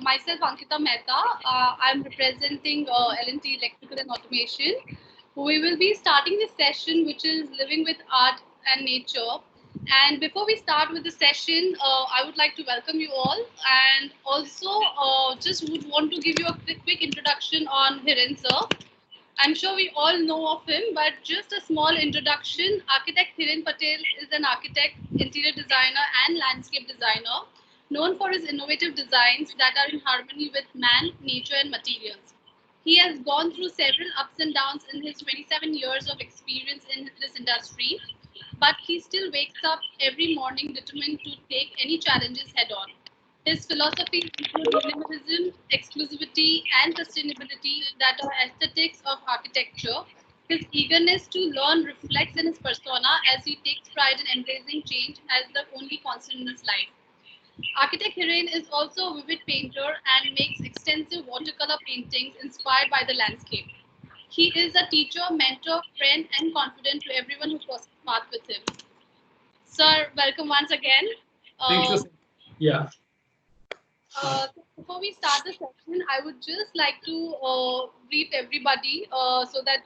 myself, Ankita Mehta. I'm representing L&T Electrical and Automation. We will be starting this session, which is Living with Art and Nature. And before we start with the session, I would like to welcome you all, and also just would want to give you a quick introduction on Hiren sir. I'm sure we all know of him, but just a small introduction. Architect Hiren Patel is an architect, interior designer, and landscape designer, known for his innovative designs that are in harmony with man, nature, and materials. He has gone through several ups and downs in his 27 years of experience in this industry, but he still wakes up every morning determined to take any challenges head on. His philosophies include minimalism, exclusivity, and sustainability that are aesthetics of architecture. His eagerness to learn reflects in his persona as he takes pride in embracing change as the only constant in his life. Architect Hiren is also a vivid painter and makes extensive watercolor paintings inspired by the landscape. He is a teacher, mentor, friend, and confidant to everyone who crosses path with him. Sir, welcome once again. Thank you. Yeah. Before we start the session, I would just like to brief everybody so that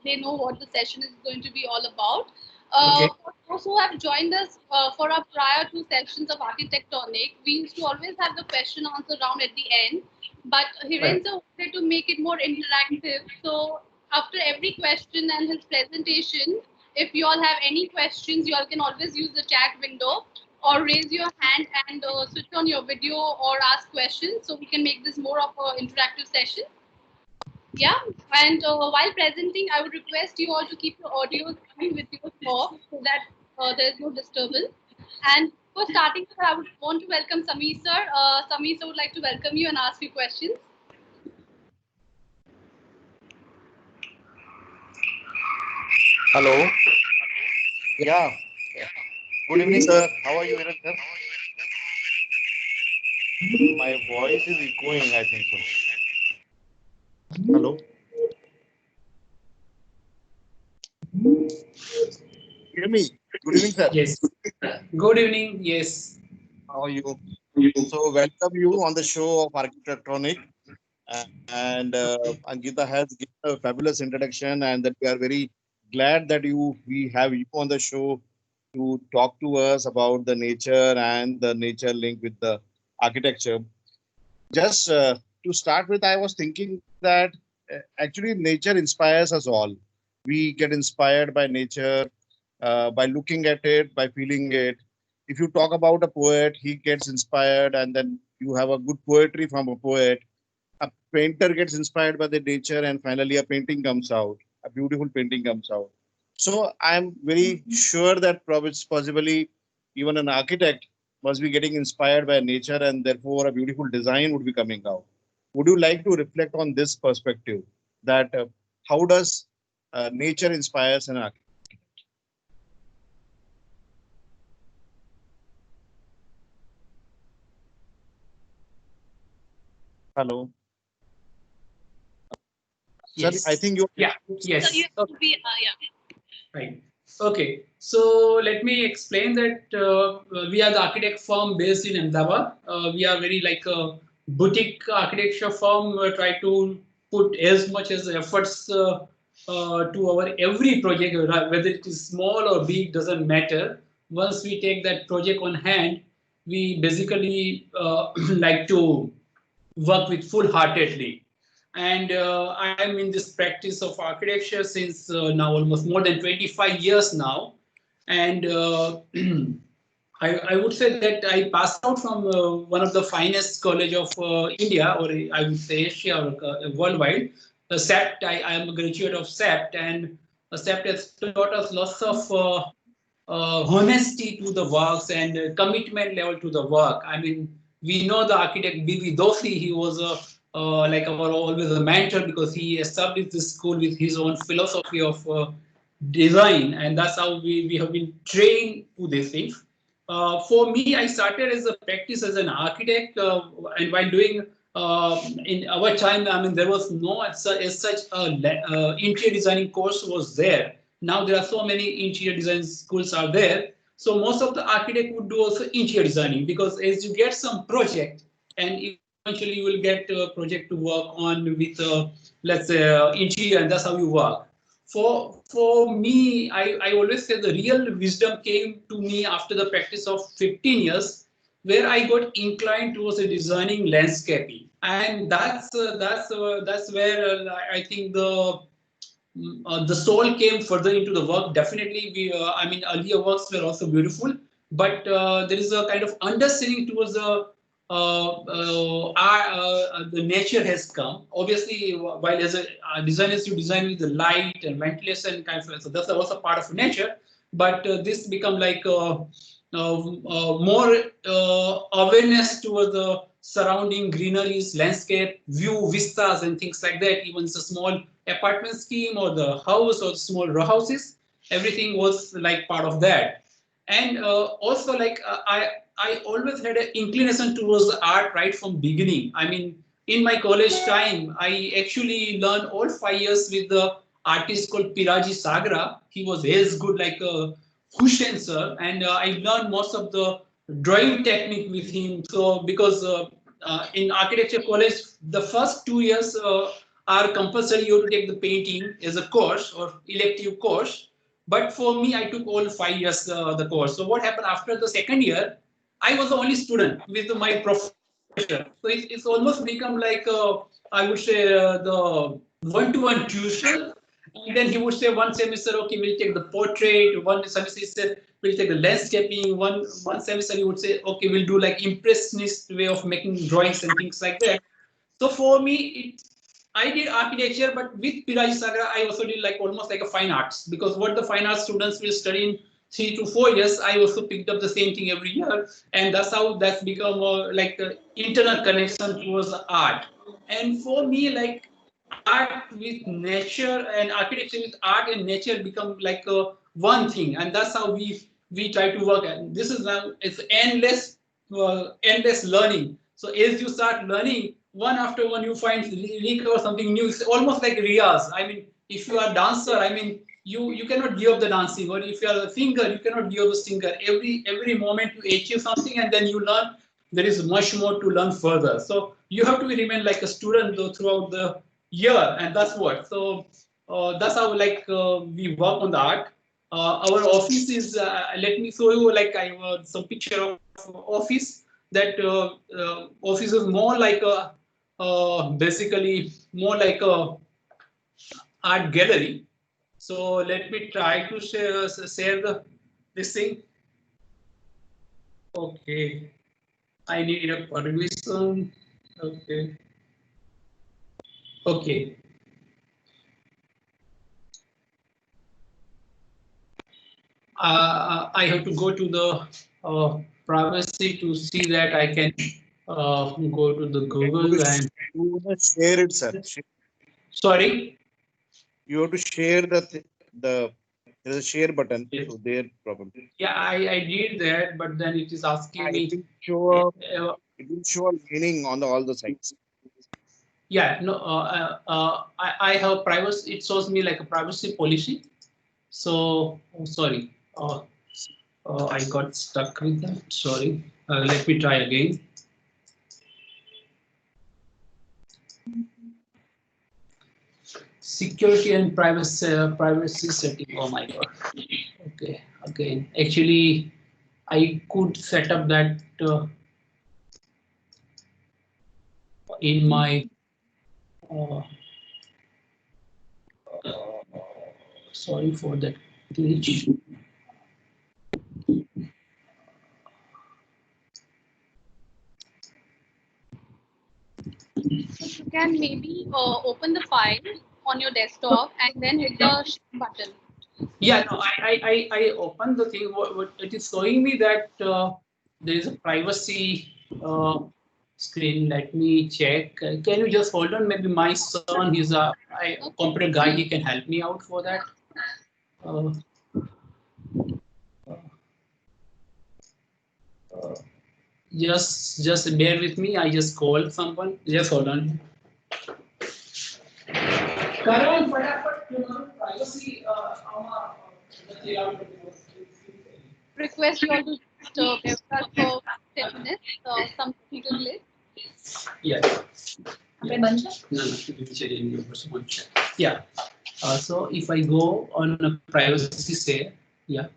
they know what the session is going to be all about. Okay. For those who have joined us for our prior two sessions of Architectonic, we used to always have the question answer round at the end, but Hiren sir wanted to make it more interactive. So after every question and his presentation, if you all have any questions, you all can always use the chat window or raise your hand and switch on your video or ask questions, so we can make this more of an interactive session. Yeah, and while presenting, I would request you all to keep your audios coming with your off so that there is no disturbance. And for starting, I would want to welcome Sameer sir. Sameer sir would like to welcome you and ask you questions. Hello. Yeah. Good evening, sir. How are you, Hiren, sir? My voice is echoing, I think so. Hello. Hear me. Good evening, sir. Yes. Good evening. Yes. How are you? So, welcome you on the show of Architectonic. And Ankita has given a fabulous introduction, and that we are very glad that we have you on the show to talk to us about the nature and the nature link with the architecture. Just to start with, I was thinking that actually nature inspires us all. We get inspired by nature, by looking at it, by feeling it. If you talk about a poet, he gets inspired, and then you have a good poetry from a poet. A painter gets inspired by the nature, and finally a painting comes out. A beautiful painting comes out. So I'm very sure that possibly even an architect must be getting inspired by nature, and therefore a beautiful design would be coming out. Would you like to reflect on this perspective, that how does nature inspires an architect? Hello. Yes. Sir, I think you. Yeah. Yes. So you have to be, Right. Okay. So let me explain that we are the architect firm based in Ahmedabad. We are very like a boutique architecture firm. Try to put as much as efforts to our every project, whether it is small or big, doesn't matter. Once we take that project on hand, we basically like to work with full-heartedly. And I'm in this practice of architecture since now almost more than 25 years now. And I would say that I passed out from one of the finest college of India, or I would say Asia or worldwide. SAPT, I am a graduate of SAPT, and SAPT has taught us lots of honesty to the works and commitment level to the work. I mean, we know the architect B.B. Doshi, he was a like our always a mentor because he established this school with his own philosophy of design, and that's how we have been trained to these things. For me, I started as a practice as an architect, and while doing in our time, I mean, there was no as such interior designing course was there. Now there are so many interior design schools are there. So most of the architect would do also interior designing, because as you get some project and if eventually you will get a project to work on with, let's say, interior, and that's how you work. For me, I always say the real wisdom came to me after the practice of 15 years, where I got inclined towards designing landscaping, and that's where I think the soul came further into the work. Definitely, I mean, earlier works were also beautiful, but there is a kind of understanding towards the nature has come. Obviously, while as a designers, you design with the light and ventilation kind of, so that's also part of nature. But this become like more awareness towards the surrounding greeneries, landscape, view, vistas, and things like that. Even the small apartment scheme or the house or small row houses, everything was like part of that. And also like I always had an inclination towards art right from beginning. I mean, in my college time, I actually learned all 5 years with the artist called Piraji Sagra. He was as good like a Hussein sir, and I learned most of the drawing technique with him. So because in architecture college, the first 2 years are compulsory. You have to take the painting as a course or elective course. But for me, I took all 5 years the course. So what happened after the second year? I was the only student with my professor. So it's almost become like I would say the one-to-one tuition. And then he would say one semester, okay, we'll take the portrait. One semester he said we'll take the landscaping. One semester he would say, okay, we'll do like impressionist way of making drawings and things like that. So for me, I did architecture, but with Piraji Sagra, I also did like almost like a fine arts, because what the fine arts students will study in 3 to 4 years, I also picked up the same thing every year, and that's how that's become like an internal connection towards art. And for me, like art with nature and architecture with art and nature become like one thing, and that's how we try to work. And this is now it's endless learning. So as you start learning one after one, you find recover something new. It's almost like riyaz. I mean, if you are a dancer, I mean, you cannot give up the dancing, or if you are a singer, you cannot give up the singer. Every moment you achieve something and then you learn, there is much more to learn further. So you have to remain like a student though throughout the year, and that's what. So that's how like we work on the art. Our office is. Let me show you like I some picture of office. That office is more like a basically more like a art gallery. So let me try to share the this thing. Okay, I need a permission. Okay, okay. I have to go to the privacy to see that I can go to the Google and. You wanna share it, sir. Sorry. You have to share the there is a share button. So there probably. Yeah, I did that, but then it is asking It me. will show up. Uh, It will show a meaning on all the sites. yeah, no, I have privacy. It shows me like a privacy policy. So, oh, sorry, I got stuck with that. Sorry. Let me try again. Security and privacy setting. Oh my god. Okay, again. Actually, I could set up that in my. Uh, Sorry for that glitch. You can maybe open the file on your desktop and then hit the share button. Yeah, no, I opened the thing. What it is showing me that there is a privacy screen. Let me check. Can you just hold on? Maybe my son, he's a computer guy. He can help me out for that. Uh, uh, just bear with me. I just called someone. Just hold on. Karan, फटाफट privacy Request you all to just bear with us for 10 minutes, some technical glitch. Yeah. Yeah. No, yeah. So if I go on a privacy share, yeah.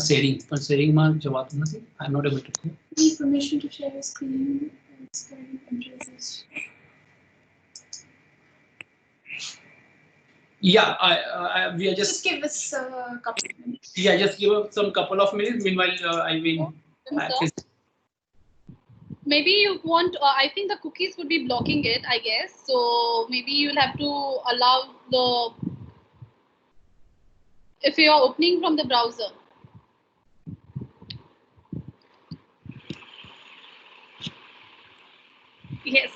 Sharing, but sharing માં જવાતું નથી. I'm not able to. Need permission to share a screen. Yeah, we are Just give us a couple of minutes. Yeah, just give us some couple of minutes. Meanwhile, I mean, maybe you want. I think the cookies would be blocking it, I guess. So maybe you'll have to allow the. If you are opening from the browser. Yes,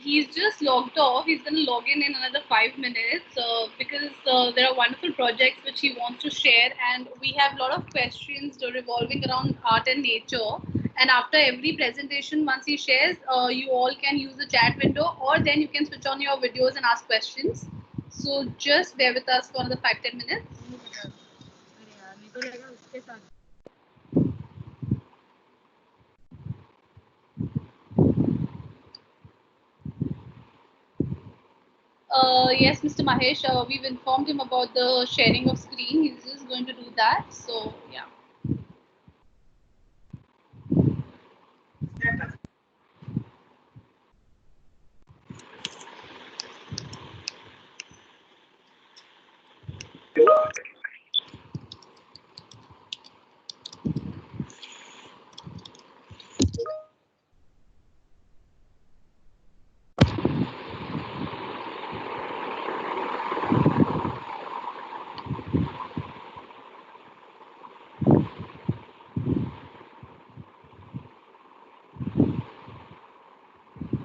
he's just logged off. He's going to log in another 5 minutes because there are wonderful projects which he wants to share, and we have a lot of questions revolving around art and nature. And after every presentation, once he shares, you all can use the chat window, or then you can switch on your videos and ask questions. So just bear with us for another 5-10 minutes. Yes, Mr. Mahesh, we've informed him about the sharing of screen. He's just going to do that. So, yeah.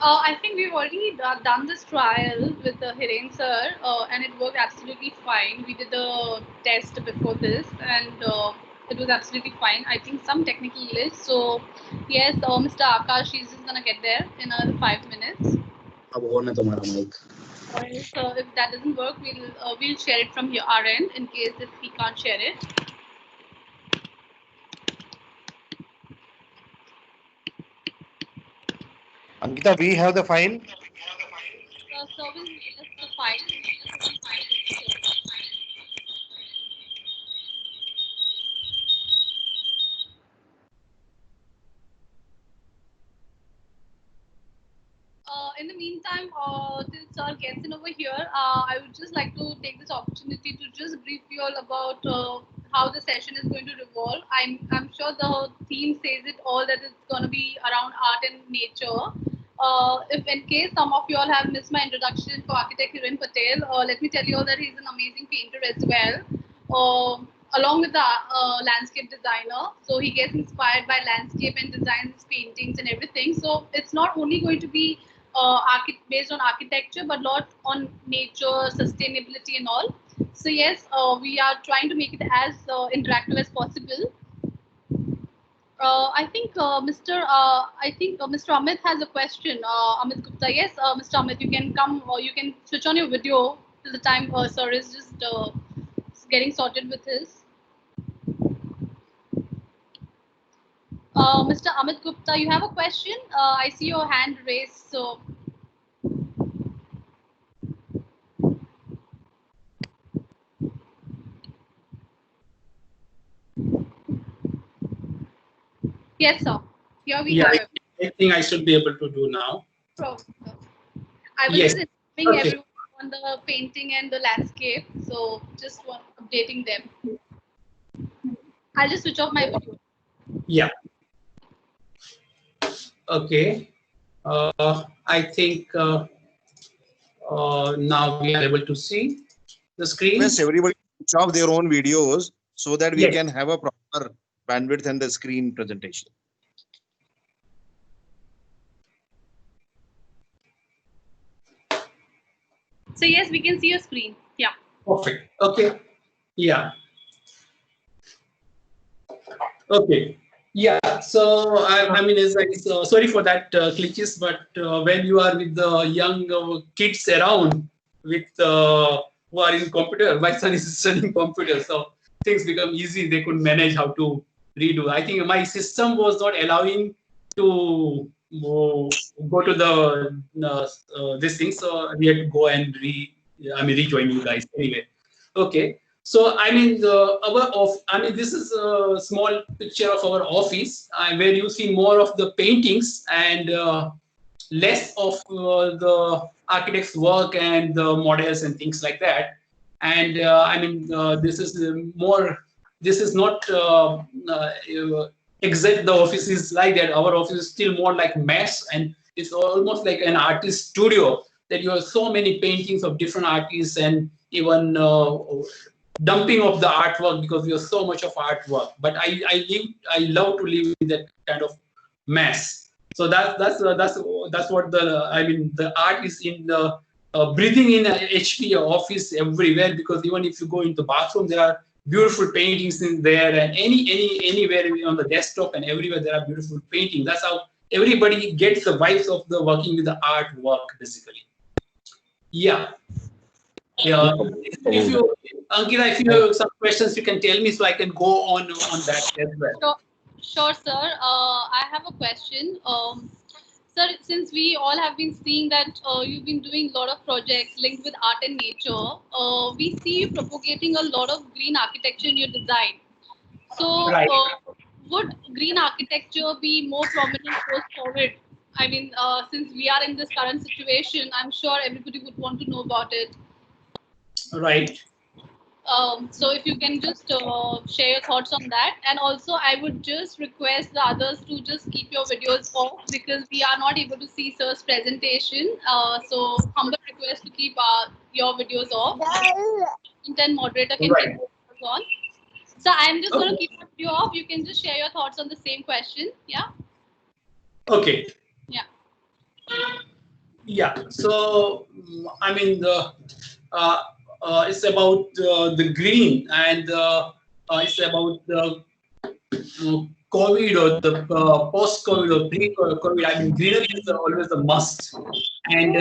I think we've already done this trial with Hiren sir, and it worked absolutely fine. We did the test before this, and it was absolutely fine. I think some technical glitch. So, yes, Mr. Akash is just gonna get there in another 5 minutes. So if that doesn't work, we'll share it from our end in case if he can't share it. Ankita, we have the file. So we'll mail us the file. In the meantime, till Sir gets in over here, I would just like to take this opportunity to just brief you all about how the session is going to revolve. I'm sure the theme says it all, that it's going to be around art and nature. If in case some of you all have missed my introduction for architect Hiren Patel, let me tell you all that he's an amazing painter as well. Along with the landscape designer, so he gets inspired by landscape and designs his paintings and everything. So it's not only going to be based on architecture, but lot on nature, sustainability, and all. So yes, we are trying to make it as interactive as possible. I think Mr. Amit has a question. Amit Gupta, yes, Mr. Amit, you can come or you can switch on your video till the time sir is just getting sorted with his. Mr. Amit Gupta, you have a question? I see your hand raised. So. Yes, sir. Here we have it. I think I should be able to do now. I was just informing everyone on the painting and the landscape, so just updating them. I'll just switch off my video. Yeah. Okay. I think now we are able to see the screen. Yes, everybody switch off their own videos so that we can have a proper bandwidth and the screen presentation. So yes, we can see your screen. Yeah. Perfect. Okay. Yeah. Okay. Yeah. So I mean, sorry for that glitches, but when you are with the young kids around with who are in computer, my son is studying computer, so things become easy. They could manage how to redo. I think my system was not allowing to go to the this thing, so we had to go and rejoin you guys anyway. Okay, so I mean this is a small picture of our office, where you see more of the paintings and less of the architect's work and the models and things like that. And this is more. This is not exact. The office is like that. Our office is still more like mess, and it's almost like an artist studio. That you have so many paintings of different artists, and even dumping of the artwork, because we have so much of artwork. But I love to live in that kind of mess. So that's what the art is in the breathing in a HP office everywhere, because even if you go into the bathroom, there are beautiful paintings in there, and anywhere on the desktop and everywhere there are beautiful paintings. That's how everybody gets the vibes of the working with the artwork, basically. Yeah. Yeah. If you, Ankita, if you have some questions, you can tell me so I can go on that as well. Sure, sir. I have a question. Sir, since we all have been seeing that you've been doing a lot of projects linked with art and nature, we see you propagating a lot of green architecture in your design. So, Right. would green architecture be more prominent post-COVID? I mean, since we are in this current situation, I'm sure everybody would want to know about it. Right. So if you can just share your thoughts on that, and also I would just request the others to just keep your videos off, because we are not able to see sir's presentation. So humble request to keep your videos off. Content moderator can keep videos on. So I'm just going to keep the video off. You can just share your thoughts on the same question. Yeah. Okay. Yeah. Yeah. So I mean it's about the green, and it's about the COVID or the post-COVID or pre-COVID. I mean, greenery is always a must. And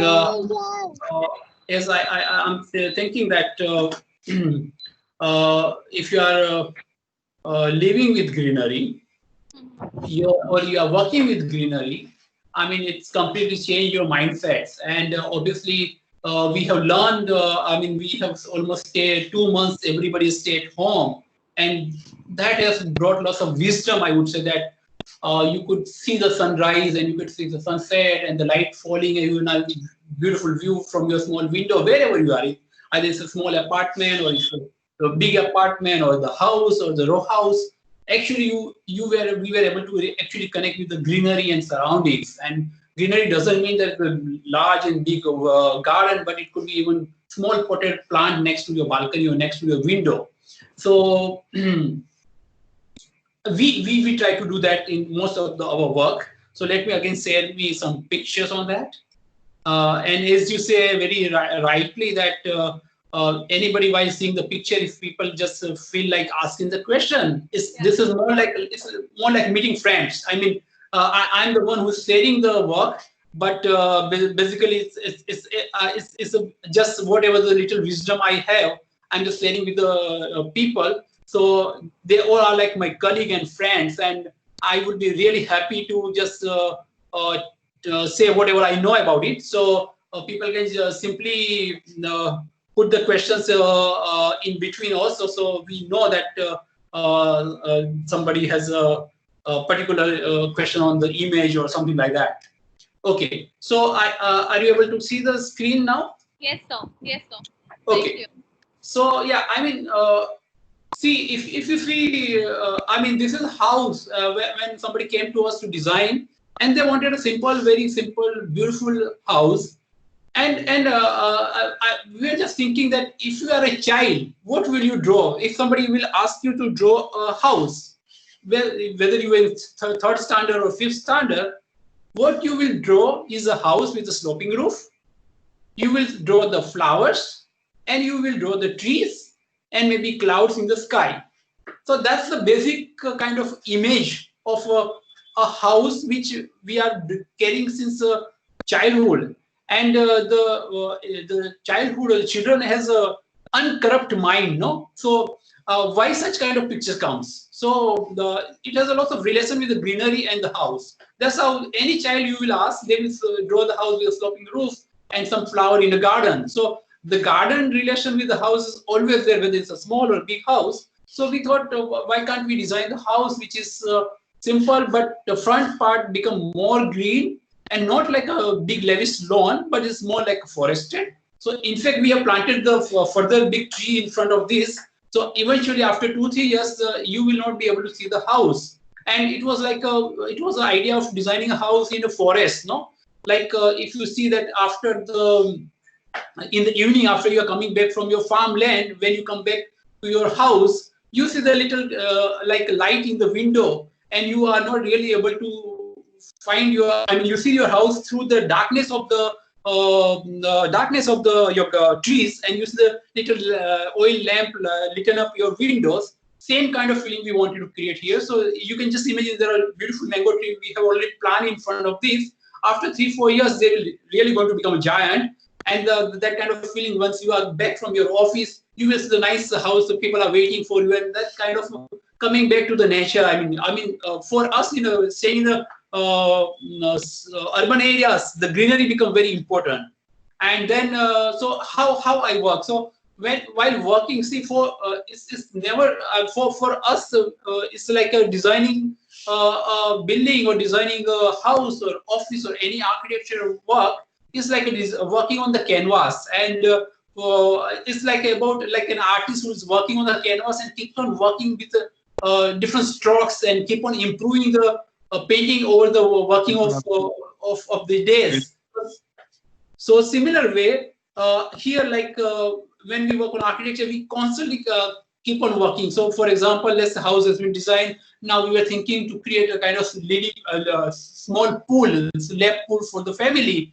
as I'm thinking that if you are living with greenery, you are working with greenery, I mean, it's completely changed your mindsets. And obviously, we have learned, we have almost stayed 2 months, everybody stayed home. And that has brought lots of wisdom, I would say, that you could see the sunrise and you could see the sunset and the light falling, and you have a beautiful view from your small window, wherever you are. Either it's a small apartment, or it's a big apartment, or the house, or the row house. Actually, we were able to actually connect with the greenery and surroundings. And greenery doesn't mean that the large and big garden, but it could be even small potted plant next to your balcony or next to your window. So we try to do that in most of our work. So let me again share me some pictures on that. And as you say very rightly, that anybody while seeing the picture, if people just feel like asking the question, this is more like meeting friends. I mean, I'm the one who's sharing the work, but basically it's just whatever the little wisdom I have, I'm just sharing with the people. So they all are like my colleague and friends, and I would be really happy to just say whatever I know about it. So people can simply put the questions in between also, so we know that somebody has a particular question on the image or something like that. Okay, so are you able to see the screen now? Yes, sir. Yes, sir. Okay. Thank you. So yeah, I mean, see, if you see, I mean, this is a house when somebody came to us to design, and they wanted a simple, very simple, beautiful house. And we are just thinking that if you are a child, what will you draw? If somebody will ask you to draw a house, whether you are in third standard or fifth standard, what you will draw is a house with a sloping roof. You will draw the flowers, and you will draw the trees, and maybe clouds in the sky. So that's the basic kind of image of a house which we are carrying since childhood. And the childhood, children has a uncorrupt mind, no? So why such kind of picture comes. So it has a lot of relation with the greenery and the house. That's how any child you will ask, they will draw the house with a sloping roof and some flower in the garden. So the garden relation with the house is always there, whether it's a small or big house. So we thought, why can't we design the house which is simple, but the front part become more green and not like a big lavish lawn, but it's more like forested. So in fact, we have planted the further big tree in front of this. So eventually, after 2-3 years, you will not be able to see the house. And it was like it was an idea of designing a house in a forest, no? Like if you see that after in the evening, after you are coming back from your farmland, when you come back to your house, you see the little like light in the window, and you are not really able to find your. I mean, you see your house through the darkness of the your trees, and you see the little oil lamp lit up your windows. Same kind of feeling we wanted to create here. So you can just imagine there are beautiful mango trees. We have already planted in front of this. After 3-4 years, they will really going to become a giant. And that kind of feeling, once you are back from your office, you will see the nice house, the people are waiting for you, and that kind of coming back to the nature. I mean, for us, staying in the urban areas, the greenery become very important. And then, so how I work. So while working, see, it's never for us. It's like designing a building or designing a house or office or any architecture work. It's like it is working on the canvas, and it's like about like an artist who is working on the canvas and keeps on working with different strokes and keep on improving the painting over the working of the days. So similar way here, like when we work on architecture, we constantly keep on working. So for example, let's say house has been designed. Now we were thinking to create a kind of small pool, lap pool for the family.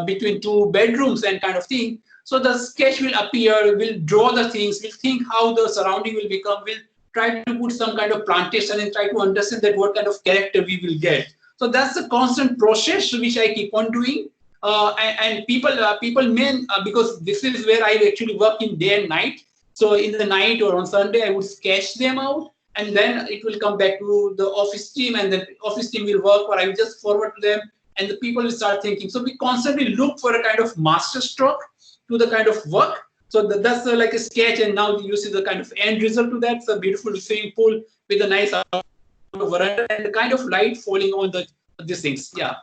Between 2 bedrooms and kind of thing. So the sketch will appear, we'll draw the things, we'll think how the surrounding will become, we'll try to put some kind of plantation and try to understand that what kind of character we will get. So that's a constant process which I keep on doing. And people may, because this is where I actually work in day and night. So in the night or on Sunday, I would sketch them out, and then it will come back to the office team, and the office team will work, or I will just forward to them, and the people will start thinking. So we constantly look for a kind of master stroke to the kind of work. So that's like a sketch, and now you see the kind of end result to that. It's a beautiful swimming pool with a nice veranda and the kind of light falling on these things. Yeah.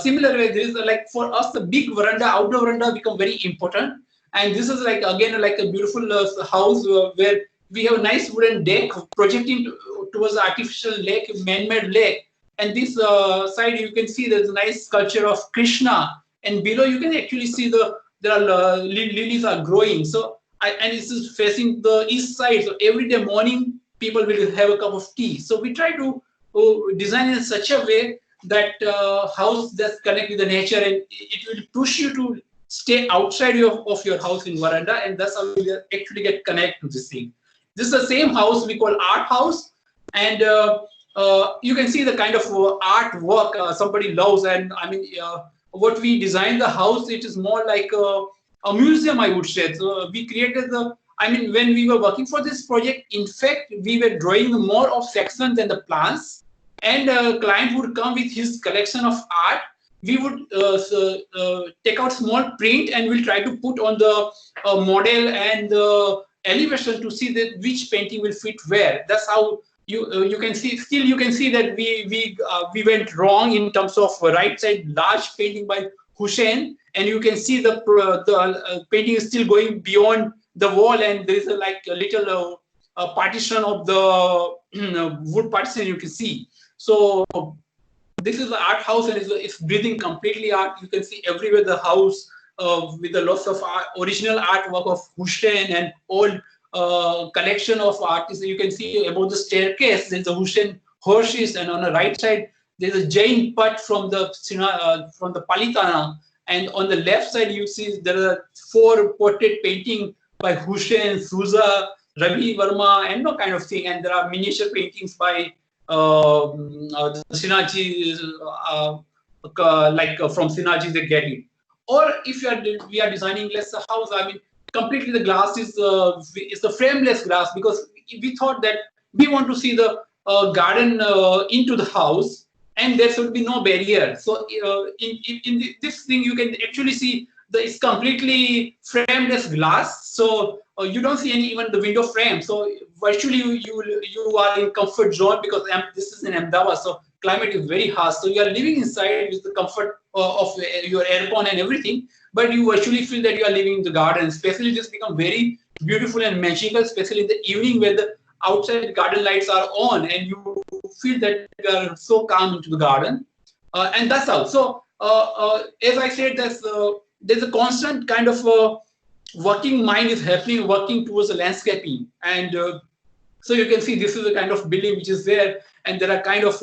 Similar way, there is like for us, the big veranda, outdoor veranda become very important. And this is like, again, like a beautiful house where we have a nice wooden deck projecting towards the artificial lake, man-made lake. And this side, you can see there's a nice sculpture of Krishna, and below you can actually see there are lilies are growing. So and this is facing the east side. So every day morning, people will have a cup of tea. So we try to design in such a way that house that's connect with the nature, and it will push you to stay outside of your house in veranda, and that's how you actually get connect to this thing. This is the same house we call art house, and you can see the kind of artwork somebody loves. And I mean, what we designed the house, it is more like a museum, I would say. So we created when we were working for this project, in fact, we were drawing more of sections than the plans, and a client would come with his collection of art. We would take out small print and we'll try to put on the model and the elevation to see that which painting will fit where. That's how you can see. Still, you can see that we went wrong in terms of right side large painting by Hussein, and you can see the painting is still going beyond the wall, and there is a little partition of the wood partition you can see. So this is the art house, and it's breathing completely art. You can see everywhere the house with the lots of original artwork of Hussein and old collection of artists. You can see about the staircase, there's a Hussein horses, and on the right side there's a Jain Pat from the Palitana, and on the left side you see there are 4 portrait painting by Hussein, Souza, Ravi Verma, and no kind of thing, and there are miniature paintings by Sinaji, from Sinaji they get it. Or if we are designing less a house, I mean, completely the glass is the frameless glass, because we thought that we want to see the garden into the house, and there should be no barrier. So this thing, you can actually see it's completely framed as glass. So you don't see any even the window frame. So virtually you are in comfort zone, because this is in Ahmedabad, so climate is very harsh. So you are living inside with the comfort of your aircon and everything, but you virtually feel that you are living in the garden. Especially this become very beautiful and magical, especially in the evening where the outside garden lights are on, and you feel that you are so calm into the garden. And that's how. So as I said, there's a constant kind of working mind is happening, working towards the landscaping. And so you can see this is the kind of building which is there, and there are kind of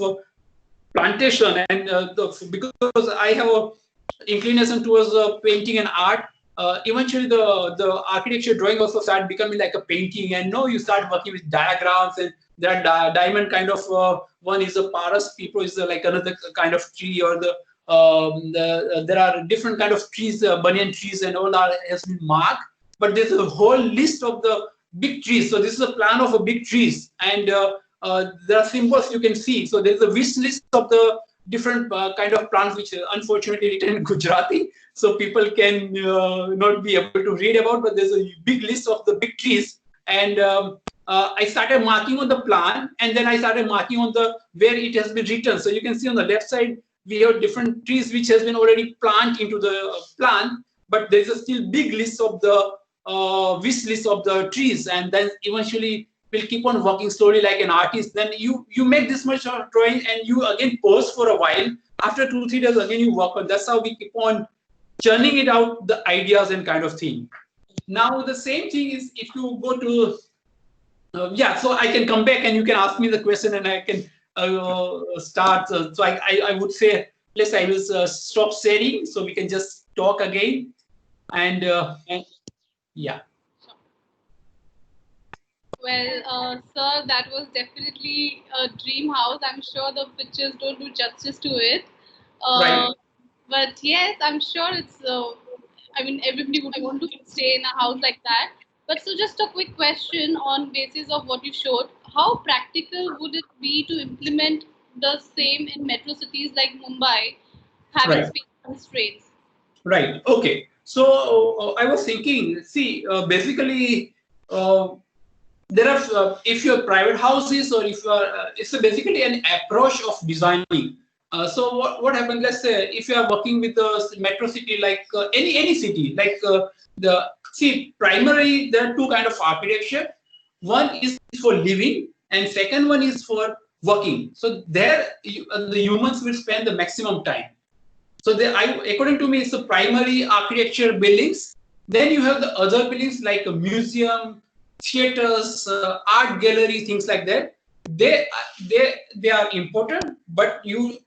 plantation. And because I have a inclination towards painting and art, eventually the architecture drawing also start becoming like a painting. And now you start working with diagrams, and there are diamond kind of one is a paras people is like another kind of tree, or there are different kind of trees, banyan trees and all are has been marked. But there's a whole list of the big trees. So this is a plan of a big trees, and there are symbols you can see. So there's a wish list of the different kind of plants, which unfortunately written in Gujarati, so people can not be able to read about. But there's a big list of the big trees, and I started marking on the plan, and then I started marking on the where it has been written. So you can see on the left side we have different trees which has been already planted into the plan, but there's a still big list of the wish list of the trees, and then eventually we'll keep on working slowly like an artist. Then you make this much of drawing, and you again pause for a while. After 2-3 days, again you work on. That's how we keep on churning it out, the ideas and kind of thing. Now the same thing is if you go to yeah. So I can come back and you can ask me the question, and I can start. So I would say I will stop sharing, so we can just talk again. And yeah. Well, sir, that was definitely a dream house. I'm sure the pictures don't do justice to it. Right. But yes, I'm sure it's. I mean, everybody would want to stay in a house like that. But so, just a quick question on basis of what you showed. How practical would it be to implement the same in metro cities like Mumbai, having Right. space constraints? Right. Okay. So I was thinking. See, basically. There are if your private houses, or if you are it's basically an approach of designing. So what happens, let's say if you are working with a metro city, like any city, like primary there are two kind of architecture. One is for living, and second one is for working. So there the humans will spend the maximum time. So according to me, it's the primary architecture buildings. Then you have the other buildings like a museum, theaters, art gallery, things like that. They are important, but you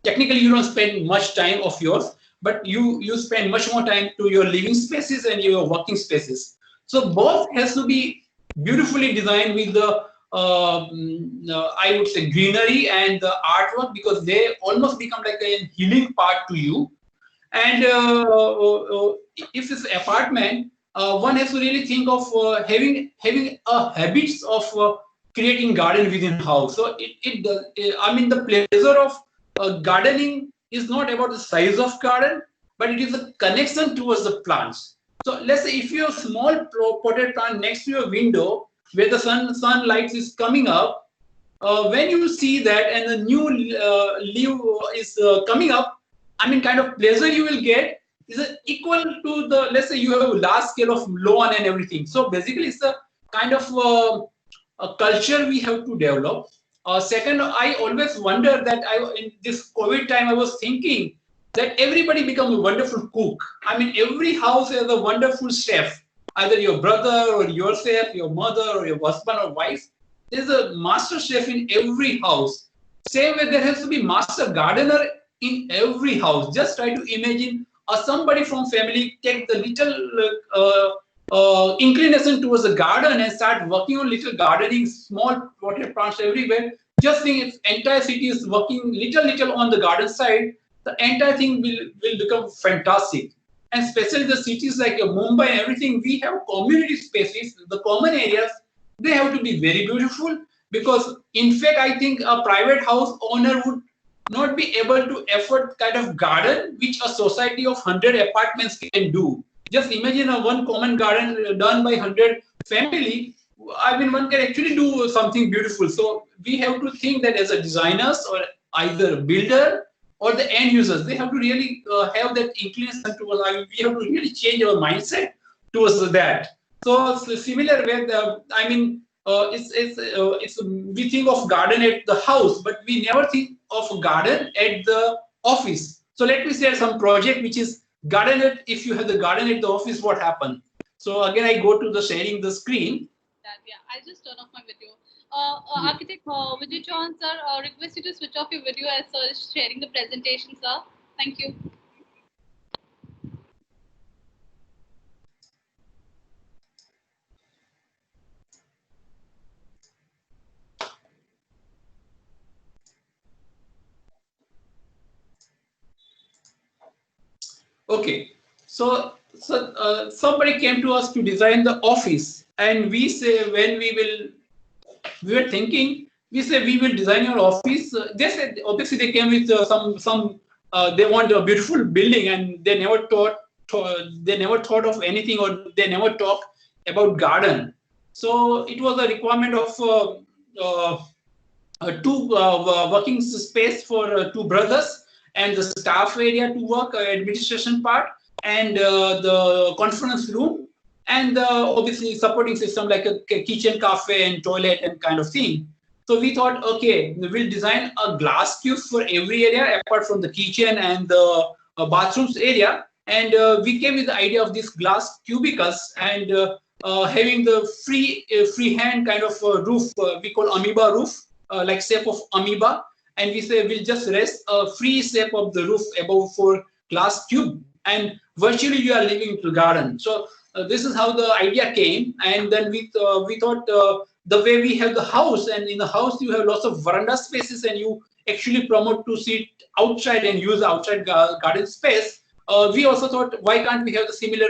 technically you don't spend much time of yours, but you spend much more time to your living spaces and your working spaces. So both has to be beautifully designed with the I would say greenery and the artwork, because they almost become like a healing part to you. And if it's apartment, one has to really think of having a habits of creating garden within house. So I mean, the pleasure of gardening is not about the size of garden, but it is a connection towards the plants. So let's say if you have a small potted plant next to your window where the sunlight is coming up, when you see that and the new leaf is coming up, I mean, kind of pleasure you will get is equal to the, let's say you have a large scale of lawn and everything. So basically it's a kind of a culture we have to develop. Second, I always wonder that in this COVID time, I was thinking that everybody become a wonderful cook. I mean, every house has a wonderful chef, either your brother or yourself, your mother or your husband or wife. There's a master chef in every house. Same way there has to be master gardener in every house. Just try to imagine somebody from family take the little inclination towards the garden and start working on little gardening, small potted plants everywhere. Just think if entire city is working little on the garden side, the entire thing will become fantastic. And especially the cities like Mumbai and everything, we have community spaces, the common areas they have to be very beautiful, because in fact I think a private house owner would not be able to afford kind of garden which a society of 100 apartments can do. Just imagine a one common garden done by 100 family. I mean, one can actually do something beautiful. So we have to think that as a designers or either a builder or the end users, they have to really have that inclination towards. I mean, we have to really change our mindset towards that. So similar way, I mean, we think of garden at the house, but we never think of garden at the office. So let me share some project which is garden at. If you have the garden at the office, what happen? So again, I go to the sharing the screen. That, yeah, I'll just turn off my video. Architect Vijay Chauhan sir, request you to switch off your video as sir is sharing the presentation, sir. Thank you. Okay, somebody came to us to design the office, and we say when we were thinking, we say we will design your office. They said obviously they came with they want a beautiful building, and they never thought of anything, or they never talk about garden. So it was a requirement of two working space for two brothers, and the staff area to work, administration part, and the conference room, and obviously supporting system like a kitchen, cafe, and toilet and kind of thing. So we thought, okay, we'll design a glass cube for every area apart from the kitchen and the bathrooms area. And we came with the idea of these glass cubicles, and having the freehand kind of roof, we call amoeba roof, like shape of amoeba, and we say we'll just rest a free shape of the roof above for glass cube, and virtually you are living into the garden. So this is how the idea came, and then we thought the way we have the house, and in the house you have lots of veranda spaces, and you actually promote to sit outside and use outside garden space. We also thought, why can't we have the similar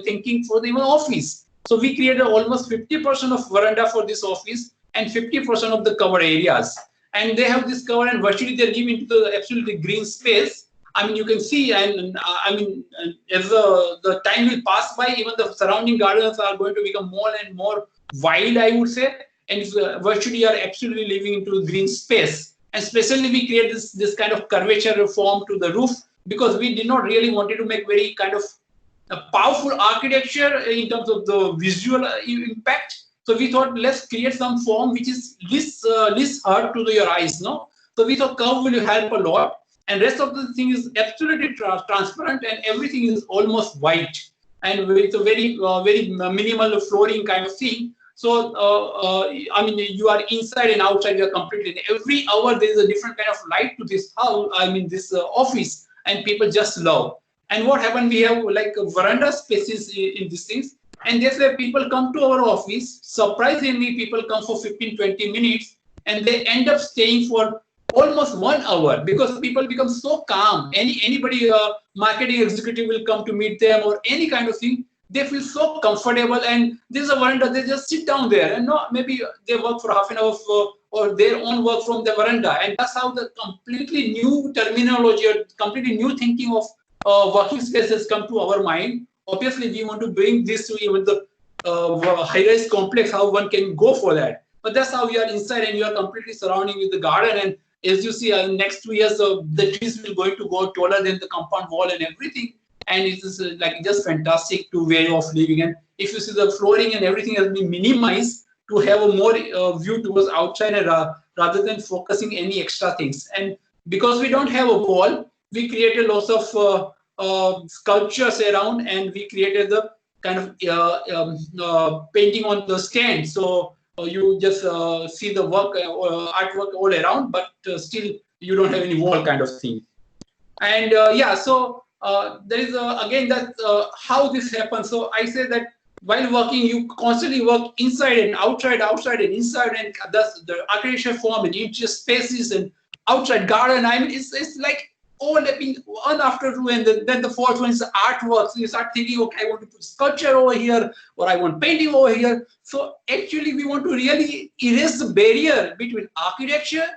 thinking for the even office? So we created almost 50% of veranda for this office and 50% of the cover areas. And they have this cover, and virtually they live into the absolutely green space. I mean, you can see, and I mean, as the time will pass by, even the surrounding gardens are going to become more and more wild, I would say. And it's, virtually you are absolutely living into the green space. And especially we create this kind of curvature form to the roof, because we did not really wanted to make very kind of a powerful architecture in terms of the visual impact. So we thought, let's create some form which is least hurt to your eyes, no? So we thought curve will help a lot, and rest of the thing is absolutely transparent, and everything is almost white, and with a very minimal flooring kind of thing. So I mean, you are inside and outside, you are completely. Every hour there is a different kind of light to this house. I mean, this office, and people just love. And what happened? We have like veranda spaces in these things. And that's where people come to our office. Surprisingly, people come for 15-20 minutes, and they end up staying for almost 1 hour, because people become so calm. Anybody, marketing executive will come to meet them, or any kind of thing. They feel so comfortable, and there's a veranda. They just sit down there, and no, maybe they work for half an hour or their own work from the veranda. And that's how the completely new terminology or completely new thinking of working spaces come to our mind. Obviously, we want to bring this to even the high-rise complex, how one can go for that. But that's how you are inside, and you are completely surrounding with the garden. And as you see, next 2 years, the trees will going to go taller than the compound wall and everything. And it is like just fantastic to way of living. And if you see, the flooring and everything has been minimized to have a more view towards outside, and, rather than focusing any extra things. And because we don't have a wall, we created lots of sculptures around, and we created the kind of painting on the stand. So you just see the work, artwork all around, but still you don't have any wall kind of thing. And yeah, so there is again that how this happens. So I say that while working, you constantly work inside and outside, outside and inside, and thus the architecture form and interior spaces and outside garden. I mean, it's like overlapping one after two, and then the fourth one is the artwork. So you start thinking, okay, I want to put sculpture over here, or I want painting over here. So actually, we want to really erase the barrier between architecture,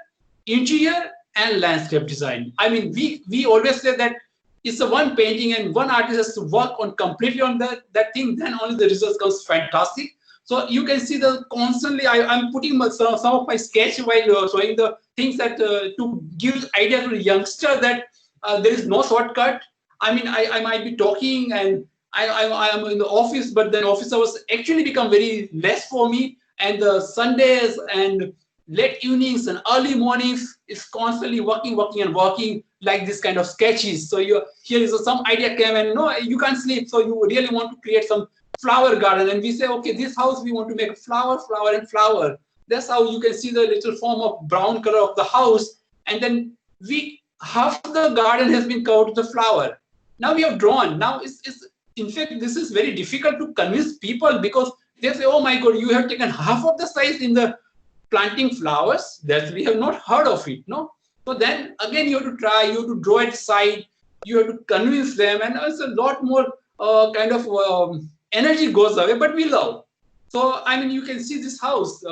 interior, and landscape design. I mean, we always say that it's a one painting and one artist has to work on completely on that thing, then only the results comes fantastic. So you can see the constantly I'm putting some of my sketch while showing the things that to give idea to the youngster that there is no shortcut. I mean, I might be talking and I am in the office, but then office hours actually become very less for me. And the Sundays and late evenings and early mornings is constantly working and working like this kind of sketches. So you here is some idea came and no, you can't sleep. So you really want to create some flower garden, and we say, okay, this house we want to make flower, flower, and flower. That's how you can see the little form of brown color of the house, and then we half the garden has been covered with the flower. Now we have drawn. Now it's in fact this is very difficult to convince people because they say, oh my God, you have taken half of the size in the planting flowers. That we have not heard of it, no. So then again you have to try, you have to draw it side, you have to convince them, and it's a lot more kind of energy goes away, but we love. So I mean, you can see this house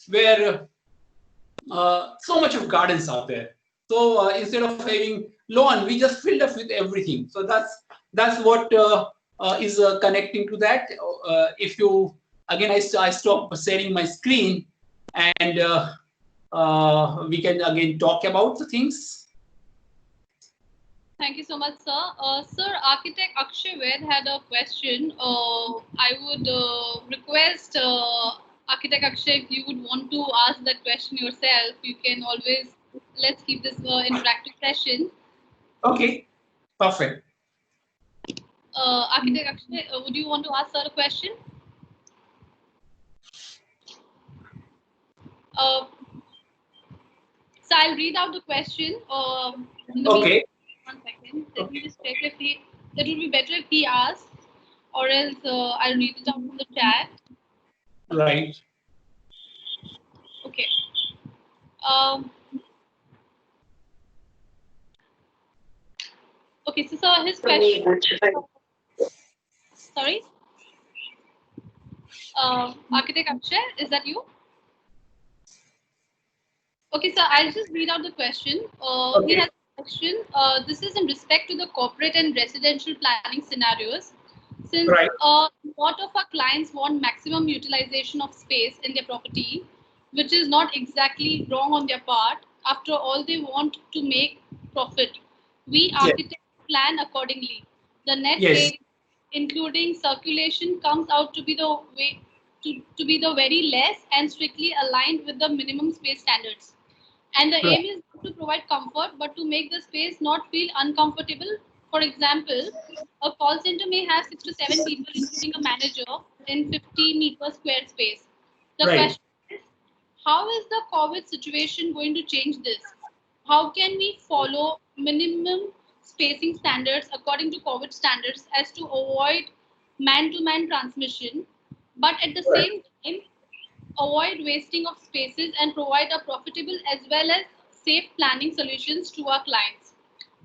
where so much of gardens are there. So instead of having lawn, we just filled up with everything. So that's what is connecting to that. If you again, I stop sharing my screen, and we can again talk about the things. Thank you so much, sir. Sir, architect Akshay Ved had a question. I would request architect Akshay, if you would want to ask that question yourself, you can always, let's keep this interactive session. Okay, perfect. Architect Akshay, would you want to ask sir a question? So I'll read out the question. Okay. 1 second. Let me just check if he. That would be better if he asks, or else I'll read it out from the chat. Right. Okay. Okay. So his question. Sorry. Architect Akshay, is that you? Okay, so I'll just read out the question. Okay. He has a question. This is in respect to the corporate and residential planning scenarios. Since Right. A lot of our clients want maximum utilization of space in their property, which is not exactly wrong on their part. After all, they want to make profit. We architects plan accordingly. The net Yes. area, including circulation, comes out to be the way to be the very less and strictly aligned with the minimum space standards. And the aim is not to provide comfort, but to make the space not feel uncomfortable. For example, a call center may have 6 to 7 people, including a manager, in 50-meter square space. The Right. question is, how is the COVID situation going to change this? How can we follow minimum spacing standards according to COVID standards as to avoid man-to-man transmission, but at the same time avoid wasting of spaces and provide a profitable as well as safe planning solutions to our clients?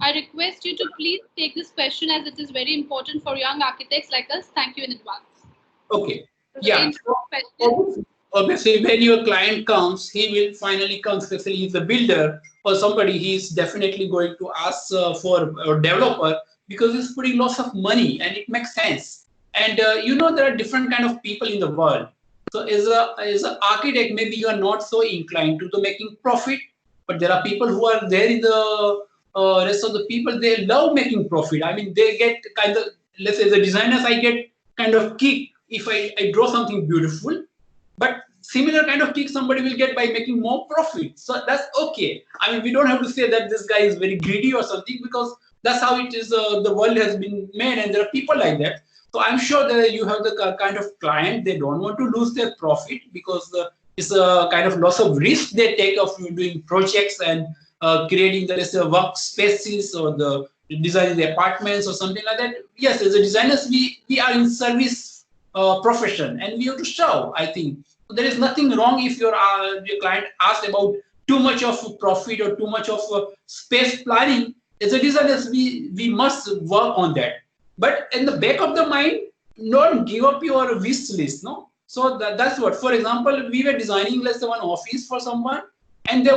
I request you to please take this question as it is very important for young architects like us. Thank you in advance. Okay. So Yeah. question. Obviously, when your client comes, he will finally come, especially he's a builder or somebody, he's definitely going to ask for a developer because he's putting lots of money and it makes sense. And you know, there are different kind of people in the world. So as an architect, maybe you are not so inclined to the making profit, but there are people who are there in the rest of the people, they love making profit. I mean, they get kind of, let's say the designers, I get kind of kick if I draw something beautiful, but similar kind of kick somebody will get by making more profit. So that's okay. I mean, we don't have to say that this guy is very greedy or something, because that's how it is. The world has been made, and there are people like that. So I'm sure that you have the kind of client, they don't want to lose their profit because it's a kind of loss of risk they take of doing projects and creating the, let's say, workspaces or the designing the apartments or something like that. Yes, as a designers, we are in service profession, and we have to serve, I think. There is nothing wrong if your client asks about too much of profit or too much of space planning. as a designer, we must work on that. But in the back of the mind, don't give up your wish list, no? So that's what, for example, we were designing, let's say, one office for someone, and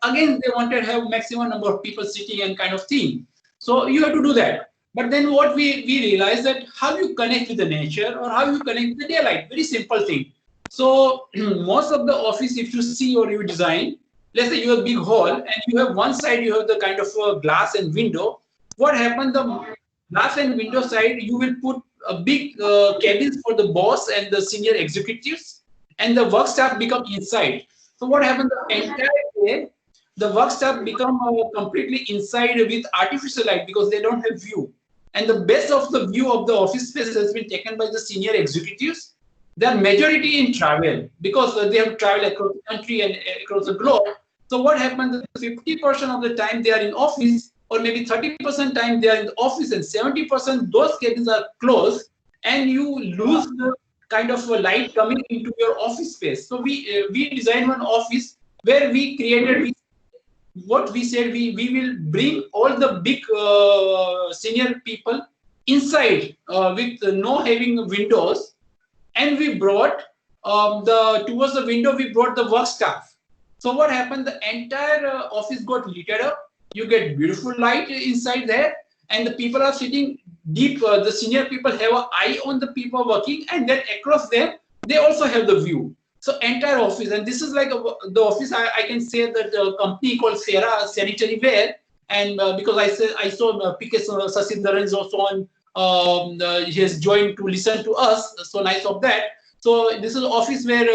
again, they wanted to have maximum number of people sitting and kind of thing. So you have to do that. But then what we realized that how you connect with the nature or how you connect with the daylight, very simple thing. So most of the office, if you see or you design, let's say you have a big hall and you have one side, you have the kind of glass and window. What happened, the glass and window side, you will put a big cabins for the boss and the senior executives, and the work staff become inside. So what happened, the entire day, the work staff become completely inside with artificial light because they don't have view. And the best of the view of the office space has been taken by the senior executives. Their majority in travel because they have traveled across the country and across the globe. So what happened? 50% of the time they are in office, or maybe 30% time they are in the office, and 70% those cabins are closed, and you lose the kind of light coming into your office space. So we designed one office where we created. What we said, we will bring all the big senior people inside with no having windows, and we brought towards the window we brought the work staff. So what happened, the entire office got lit up, you get beautiful light inside there, and the people are sitting deep, the senior people have an eye on the people working, and then across them they also have the view. So entire office, and this is like the office, I can say that a company called Sarah Sanitary Ware, and because I saw PK Sasidharan is also on, he has joined to listen to us, so nice of that. So this is office where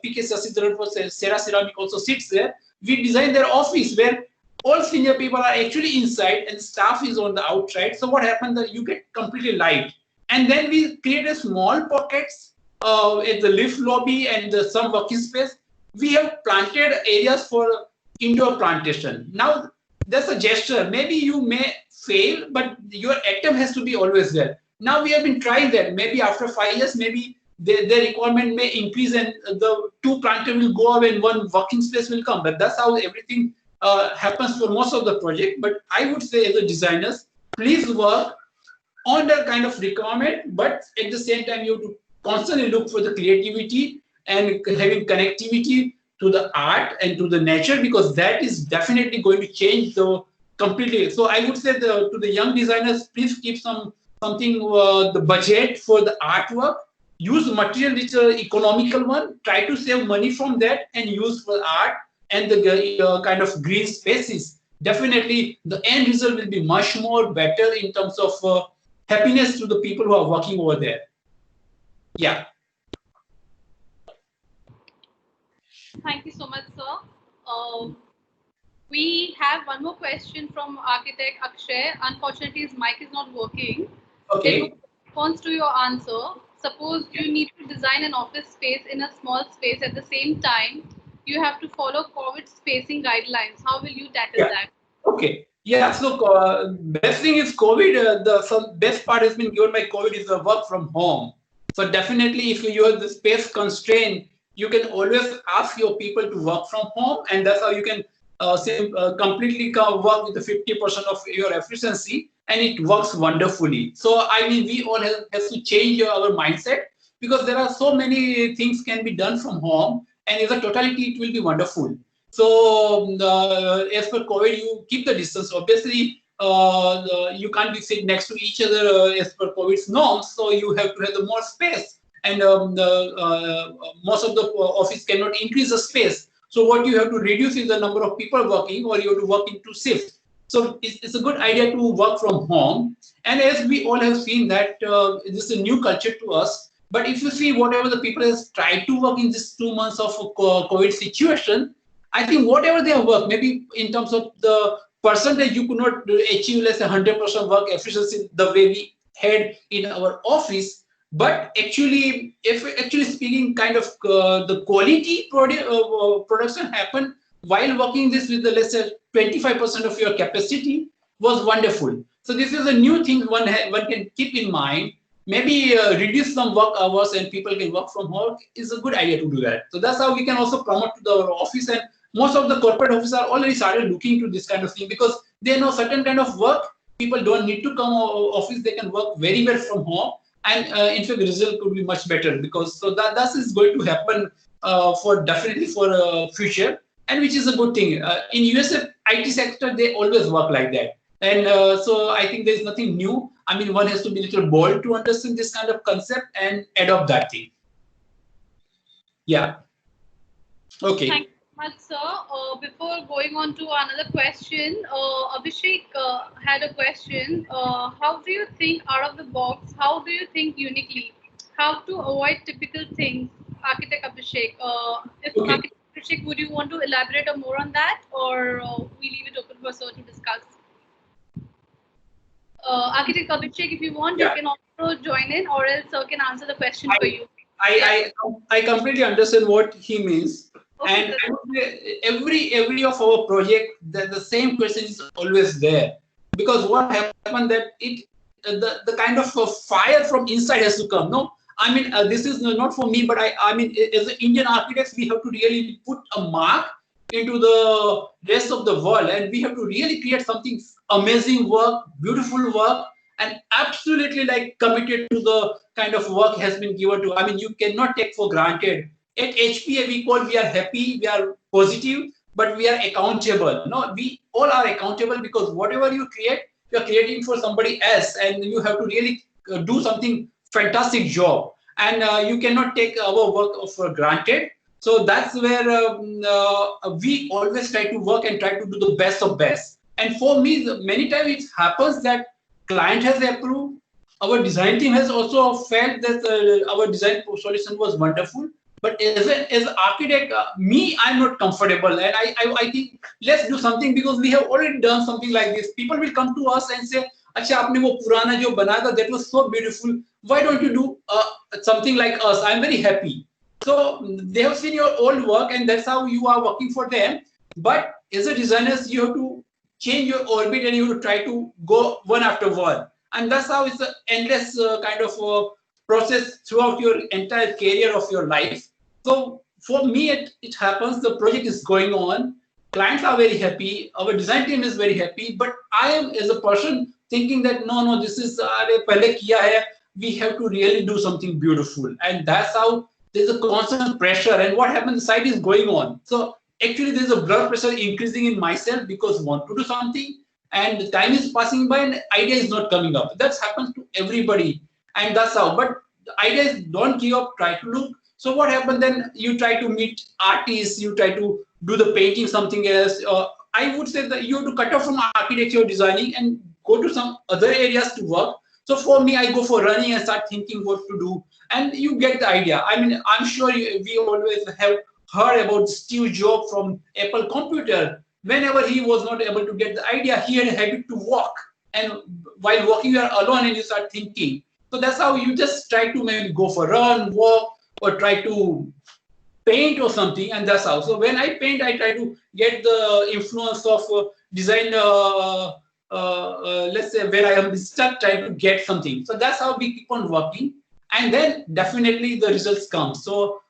PK Sasidharan for Sarah Ceramic also sits there. We designed their office where all senior people are actually inside and staff is on the outside. So what happened, that you get completely light, and then we created small pockets at the lift lobby and some working space. We have planted areas for indoor plantation. Now that's a gesture. Maybe you may fail, but your attempt has to be always there. Now we have been trying that. Maybe after 5 years, maybe the requirement may increase and the 2 planters will go away and 1 working space will come. But that's how everything happens for most of the project. But I would say, as a designers, please work on that kind of requirement, but at the same time you have to constantly look for the creativity and having connectivity to the art and to the nature, because that is definitely going to change the completely. So I would say to the young designers, please keep something the budget for the artwork. Use material which are economical one. Try to save money from that and use for art and the kind of green spaces. Definitely, the end result will be much more better in terms of happiness to the people who are working over there. Yeah. Thank you so much, sir. We have one more question from architect Akshay. Unfortunately, his mic is not working. Okay. In response to your answer, suppose you need to design an office space in a small space at the same time, you have to follow COVID spacing guidelines. How will you tackle that? Okay. Yeah. So best thing is COVID. The best part has been given by COVID is the work from home. So definitely, if you have the space constraint, you can always ask your people to work from home, and that's how you can completely work with the 50% of your efficiency, and it works wonderfully. So I mean, we all have to change our mindset, because there are so many things can be done from home, and as a totality, it will be wonderful. So as per COVID, you keep the distance. Obviously, you can't be sitting next to each other as per COVID's norms, so you have to have the more space, and most of the office cannot increase the space. So what you have to reduce is the number of people working, or you have to work in 2 shifts. So it's a good idea to work from home. And as we all have seen that this is a new culture to us. But if you see whatever the people has tried to work in this 2 months of COVID situation, I think whatever they have worked, maybe in terms of the percentage, you could not achieve less than 100% work efficiency the way we had in our office. But actually, if actually speaking, kind of the quality production happened while working this with the let's say 25% of your capacity was wonderful. So this is a new thing one can keep in mind. Maybe reduce some work hours and people can work from home is a good idea to do that. So that's how we can also promote to our office and most of the corporate offices are already started looking to this kind of thing because they know certain kind of work people don't need to come office, they can work very well from home, and in fact the result could be much better because so that is going to happen for definitely for future, and which is a good thing. In USA IT sector they always work like that, and so I think there's nothing new. I mean, one has to be a little bold to understand this kind of concept and adopt that thing. Yeah. Okay. Thank you so much, sir. Before going on to another question, Abhishek had a question. How do you think out of the box? How do you think uniquely? How to avoid typical things? Architect Abhishek. If Okay. Architect Abhishek, would you want to elaborate more on that, or we leave it open for sir to discuss? Architect Abhishek, if you want, Yeah. you can also join in, or else sir can answer the question for you. I completely understand what he means, Okay, and sir. I would say every of our project the same question is always there, because what happened that it the kind of fire from inside has to come. No, I mean this is not for me, but I mean as Indian architects we have to really put a mark into the rest of the world, and we have to really create something amazing work, beautiful work, and absolutely like committed to the kind of work has been given to. I mean, you cannot take for granted. At HPA, we are happy, we are positive, but we are accountable. No, we all are accountable because whatever you create, you are creating for somebody else, and you have to really do something fantastic job. And you cannot take our work for granted. So that's where we always try to work and try to do the best of best. And for me, many times it happens that client has approved, our design team has also felt that our design solution was wonderful, but as an architect me I'm not comfortable, and I think let's do something because we have already done something like this. People will come to us and say, अच्छा आपने वो पुराना जो बनाया था that was so beautiful, why don't you do something like us? I'm very happy. So they have seen your old work and that's how you are working for them, but as a designers you have to change your orbit and you have to try to go one after one, and that's how it's an endless kind of process throughout your entire career of your life. So for me it happens, the project is going on, clients are very happy, our design team is very happy, but I am as a person thinking that no this is pehle kiya hai, we have to really do something beautiful, and that's how there's a constant pressure, and what happens, the site is going on, so actually there's a blood pressure increasing in myself because I want to do something, and the time is passing by and idea is not coming up. That's happens to everybody, and that's how. But the idea is don't give up, try to look. So what happens then? You try to meet artists, you try to do the painting, something else. I would say that you have to cut off from architecture designing and go to some other areas to work. So for me, I go for running and start thinking what to do, and you get the idea. I mean, I'm sure we always have heard about Steve Jobs from Apple Computer. Whenever he was not able to get the idea, he had a habit to walk. And while walking, you are alone and you start thinking. So that's how you just try to maybe go for a run, walk, or try to paint or something, and that's how. So when I paint, I try to get the influence of design. Let's say where I am stuck, trying to get something. So that's how we keep on working, and then definitely the results come. So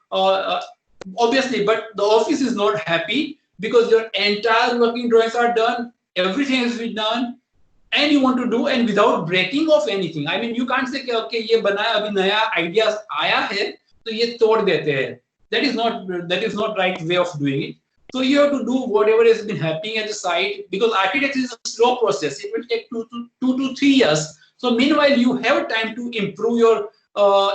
obviously, but the office is not happy because your entire working drawings are done, everything has been done, and you want to do and without breaking off anything. I mean, you can't say okay ये बनाया अभी नया ideas आया है तो ये तोड़ देते हैं. That is not right way of doing it. So you have to do whatever has been happening at the site, because architecture is a slow process. It will take 2 to 3 years. So meanwhile you have time to improve your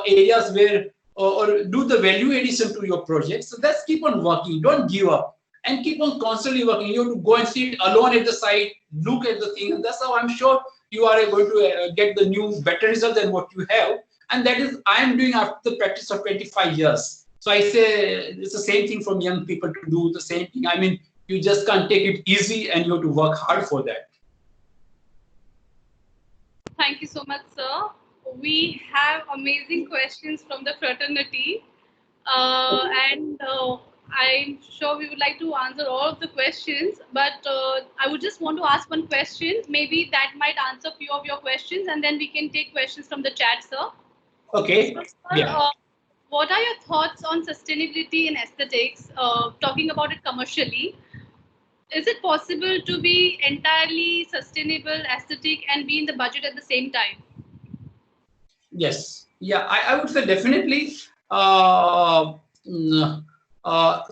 areas where or do the value addition to your project. So let's keep on working. Don't give up and keep on constantly working. You have to go and sit alone at the site, look at the thing, and that's how I'm sure you are going to get the new better result than what you have. And that is I am doing after the practice of 25 years. So I say it's the same thing from young people to do the same thing. I mean, you just can't take it easy and you have to work hard for that. Thank you so much, sir. We have amazing questions from the fraternity, and I'm sure we would like to answer all of the questions. But I would just want to ask one question. Maybe that might answer a few of your questions, and then we can take questions from the chat, sir. Okay. So, sir, Yeah. what are your thoughts on sustainability in aesthetics? Talking about it commercially, is it possible to be entirely sustainable, aesthetic, and be in the budget at the same time? Yes, yeah, I would say definitely. Uh, mm, uh,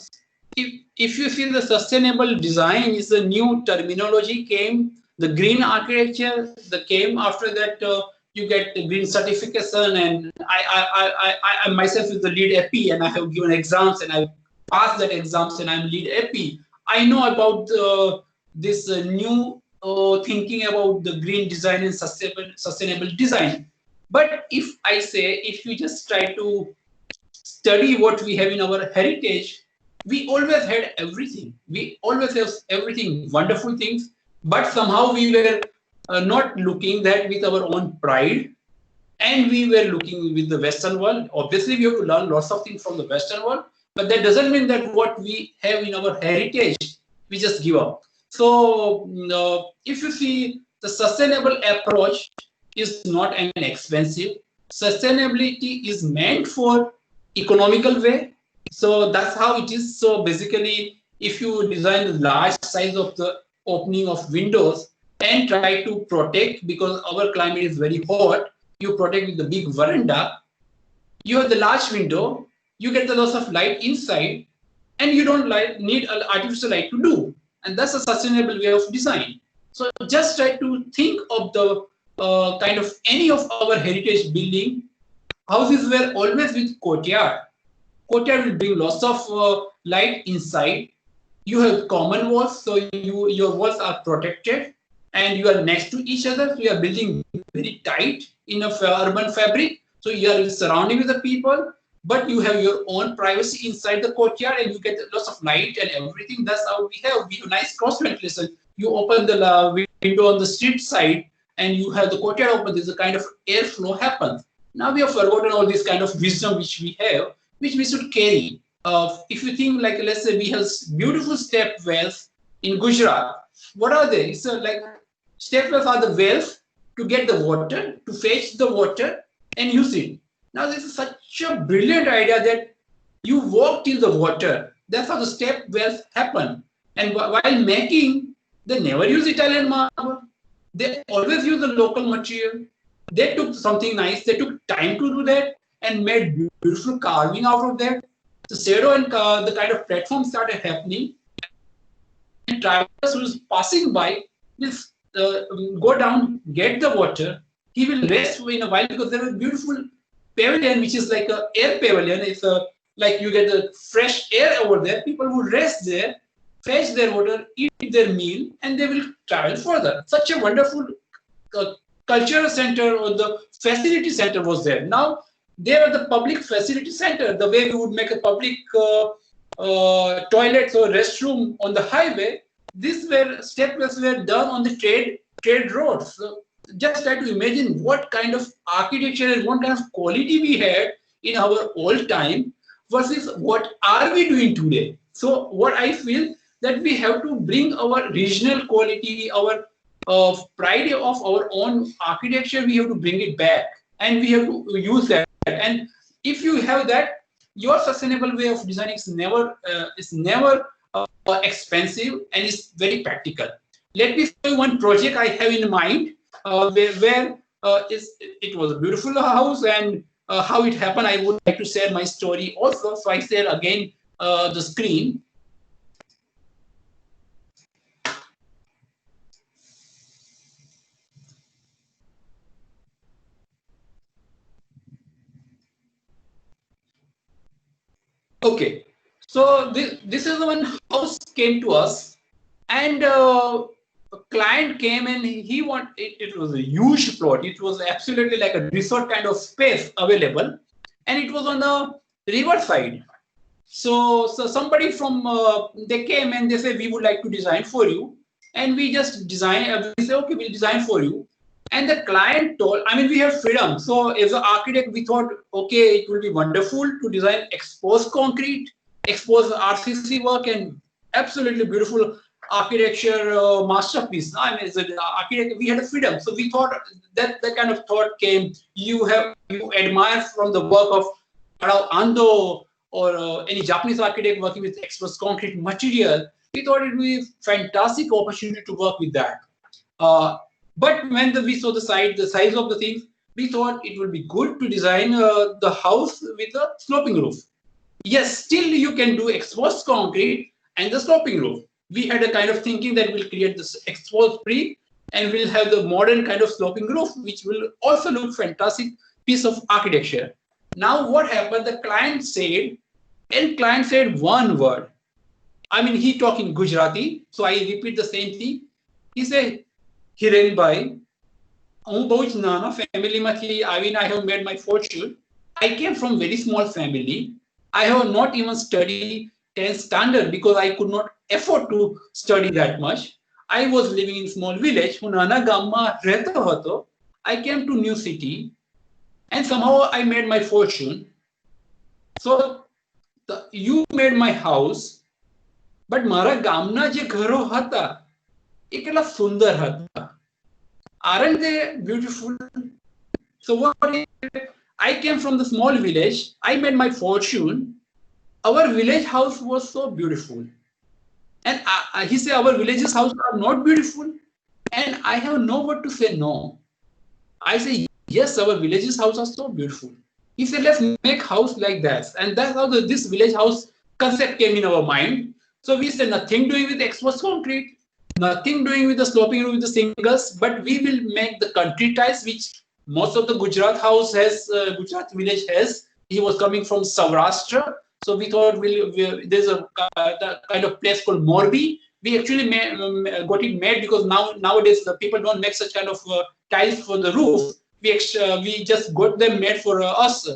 if you see the sustainable design is a new terminology came, the green architecture that came after that. You get the green certification, and I myself is the lead AP, and I have given exams, and I passed that exams, and I'm lead AP. I know about this new thinking about the green design and sustainable design. But if I say, if you just try to study what we have in our heritage, we always had everything. We always have everything, wonderful things, but somehow we were not looking that with our own pride, and we were looking with the Western world. Obviously, we have to learn lots of things from the Western world, but that doesn't mean that what we have in our heritage, we just give up. So, if you see, the sustainable approach is not an expensive. Sustainability is meant for economical way. So that's how it is. So basically, if you design a large size of the opening of windows and try to protect, because our climate is very hot, you protect with the big veranda, you have the large window, you get the loss of light inside, and you don't need artificial light to do. And that's a sustainable way of design. So just try to think of the kind of any of our heritage building. Houses were always with courtyard. Courtyard will bring lots of light inside. You have common walls, so your walls are protected, and you are next to each other. So you are building very tight in a urban fabric. So you are surrounding with the people, but you have your own privacy inside the courtyard, and you get lots of light and everything. That's how we have. We have nice cross ventilation. You open the window on the street side, and you have the courtyard open. There's a kind of airflow happens. Now we have forgotten all this kind of wisdom which we have, which we should carry. If you think, like, let's say we have beautiful step wells in Gujarat. What are they? It's like step wells are the wells to get the water, to fetch the water and use it. Now this is such a brilliant idea that you walk till the water. That's how the step wells happen. And while making, they never use Italian marble. They always use the local material. They took something nice. They took time to do that and made beautiful carving out of that. The shadow and the kind of platform started happening, and travelers who is passing by will go down, get the water. He will rest in a while because there is a beautiful pavilion, which is like a air pavilion. It's like you get the fresh air over there. People will rest there, fetch their water, eat their meal, and they will travel further. Such a wonderful cultural center or the facility center was there. Now there are the public facility center, the way we would make a public toilets or restroom on the highway. These were steps were done on the trade roads. So just try to imagine what kind of architecture and what kind of quality we had in our old time versus what are we doing today. So what I feel that we have to bring our regional quality, our pride of our own architecture, we have to bring it back, and we have to use that. And if you have that, your sustainable way of designing is never expensive, and is very practical. Let me show you one project I have in mind, where it was a beautiful house, and how it happened. I would like to share my story also. So I share again the screen. Okay, so this is the one house came to us, and a client came, and he want it was a huge plot. It was absolutely like a resort kind of space available, and it was on the river side. So somebody from they came and they said, we would like to design for you, and we just design. We say, okay, we'll design for you. And the client told, I mean, we have freedom. So as an architect, we thought, okay, it will be wonderful to design exposed concrete, exposed RCC work, and absolutely beautiful architecture masterpiece. I mean, as an architect, we had a freedom. So we thought that kind of thought came. You admire from the work of Ando or any Japanese architect working with exposed concrete material, we thought it would be a fantastic opportunity to work with that. But when we saw the size of the things, we thought it would be good to design the house with a sloping roof. Yes, still you can do exposed concrete and the sloping roof. We had a kind of thinking that we'll create this exposed brick and we'll have the modern kind of sloping roof, which will also look fantastic piece of architecture. Now what happened? The client said one word. I mean, he talked in Gujarati, so I repeat the same thing. He said, Hiren Bhai, હું બહુ જ નાના ફેમિલીમાંથી આવીને I have made my fortune. I came from very small family. I have not even studied 10th standard because I could not afford to study that much. I was living in small village. હું નાના ગામમાં રહેતો હતો. I came to new city and somehow I made my fortune. So you made my house, but મારા ગામના જે ઘરો હતા એ કેટલા સુંદર હતા. Aren't they beautiful? So what I came from the small village. I made my fortune. Our village house was so beautiful. And he said, our village's house are not beautiful. And I have no word to say no. I say, yes, our village's house are so beautiful. He said, let's make house like that. And that's how this village house concept came in our mind. So we said, nothing doing with exposed concrete. Nothing doing with the sloping roof with the singles, but we will make the country tiles, which most of the Gujarat house has, Gujarat village has. He was coming from Saurashtra, so we thought there's a kind of place called Morbi. We actually got it made because nowadays the people don't make such kind of tiles for the roof. We just got them made for us,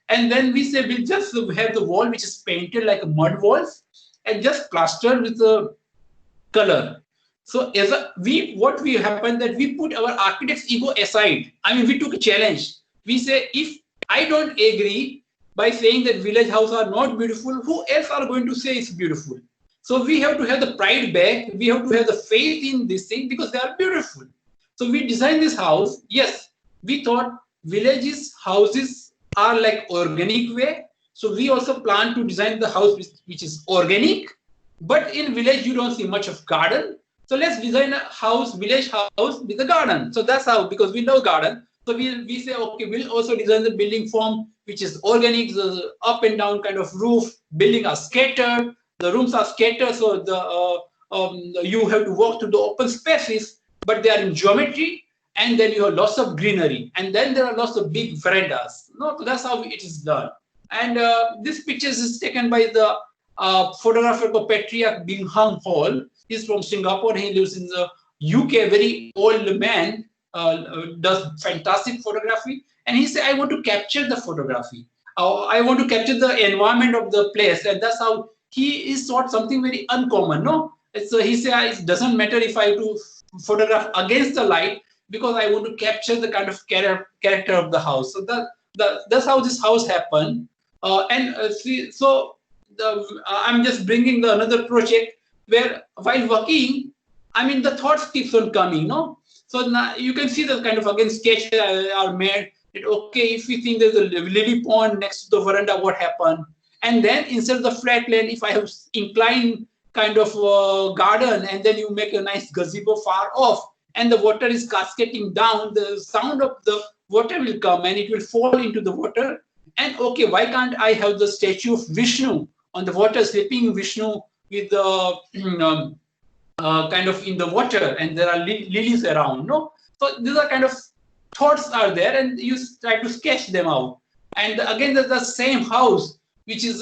and then we say we'll just have the wall which is painted like a mud walls and just plastered with the color. So what we happened that we put our architect's ego aside. I mean, we took a challenge. We say, if I don't agree by saying that village houses are not beautiful, who else are going to say it's beautiful? So we have to have the pride back. We have to have the faith in this thing because they are beautiful. So we designed this house. Yes, we thought villages houses are like organic way. So we also plan to design the house which is organic. But in village, you don't see much of garden. So let's design a house, village house with a garden. So that's how, because we love garden. So we say, okay, we'll also design the building form, which is organic, the up and down kind of roof. Building are scattered, the rooms are scattered. So you have to walk to the open spaces, but they are in geometry. And then you have lots of greenery. And then there are lots of big verandas. No, so that's how it is done. And this picture is taken by the photographer called Patriarch Bingham Hall. He's from Singapore. He lives in the UK. Very old man, does fantastic photography. And he said, I want to capture the photography. I want to capture the environment of the place. And that's how he is sort something very uncommon. No, so he said, it doesn't matter if I do photograph against the light because I want to capture the kind of character of the house. So that's how this house happened. I'm just bringing another project where while working, I mean, the thoughts keeps on coming, no? So now you can see the kind of, again, sketch are made. Okay, if we think there's a lily pond next to the veranda, what happened? And then instead of the flat land, if I have inclined kind of garden, and then you make a nice gazebo far off, and the water is cascading down, the sound of the water will come and it will fall into the water. And okay, why can't I have the statue of Vishnu on the water, sleeping Vishnu with the kind of in the water, and there are lilies around, no? So these are kind of thoughts are there, and you try to sketch them out. And again, there's the same house, which is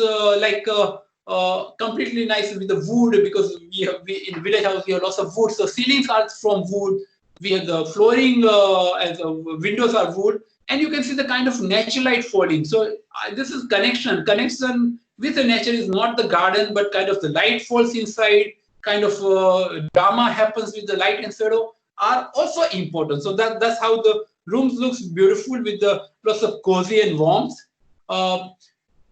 completely nice with the wood, because in village house we have lots of wood. So ceilings are from wood. We have the flooring and the windows are wood, and you can see the kind of natural light falling. So this is connection with the nature is not the garden, but kind of the light falls inside, kind of drama happens with the light and shadow are also important. So that's how the rooms looks beautiful with the lots of cozy and warmth.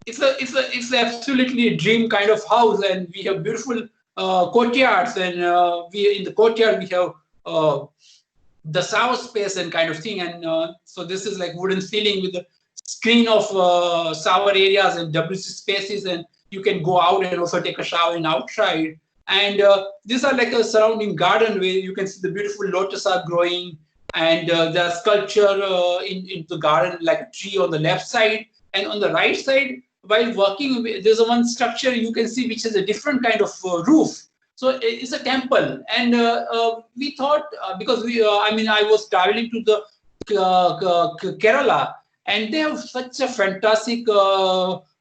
It's absolutely a dream kind of house, and we have beautiful courtyards, and in the courtyard we have the shower space and kind of thing. And so this is like wooden ceiling with the screen of shower areas and WC spaces, and you can go out and also take a shower in outside. And these are like a surrounding garden where you can see the beautiful lotus are growing, and the sculpture in the garden, like a tree on the left side, and on the right side, while working, there's a one structure you can see which has a different kind of roof. So it's a temple, and we thought because I was traveling to the Kerala, and they have such a fantastic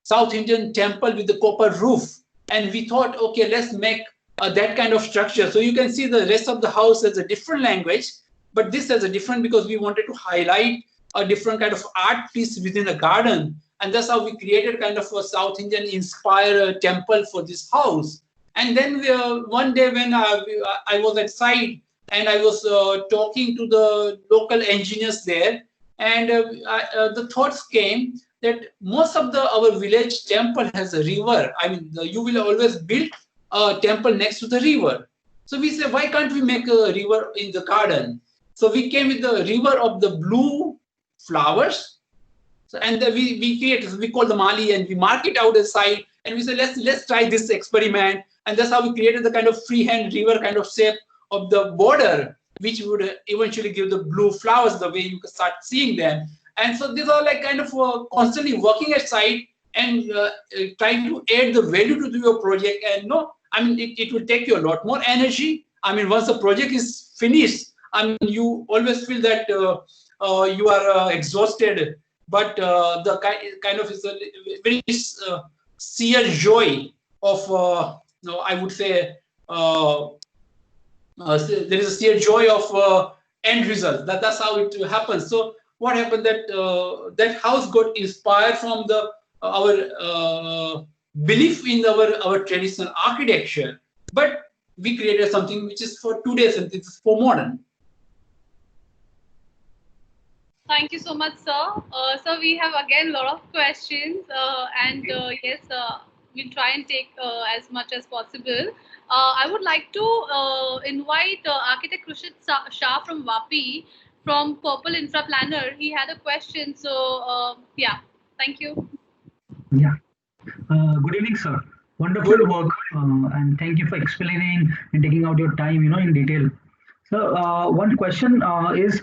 South Indian temple with the copper roof, and we thought, okay, let's make that kind of structure. So you can see the rest of the house has a different language, but this has a different, because we wanted to highlight a different kind of art piece within the garden, and that's how we created kind of a South Indian inspired temple for this house. And then one day when I was at site and I was talking to the local engineers there, and the thoughts came that most of our village temple has a river. I mean, you will always build a temple next to the river. So we said, why can't we make a river in the garden? So we came with the river of the blue flowers. So, and we call the Mali, and we mark it out aside, and we said, let's try this experiment. And that's how we created the kind of freehand river kind of shape of the border, which would eventually give the blue flowers the way you can start seeing them. And so these are like kind of constantly working at site and trying to add the value to your project. And no, I mean, it will take you a lot more energy. I mean, once the project is finished, I mean, you always feel that you are exhausted, but the kind of is a very sheer joy of, I would say, there is a sheer joy of end result. That's how it happens. So what happened that that house got inspired from our belief in our traditional architecture, but we created something which is for today's and this is for modern. Thank you so much, sir. So we have again a lot of questions, and yes, we'll try and take as much as possible. I would like to invite architect Krushit Shah from Vapi, from Purple Infra Planner. He had a question, so yeah, thank you. Yeah. Good evening, sir. Wonderful work, and thank you for explaining and taking out your time, in detail. So, one question is,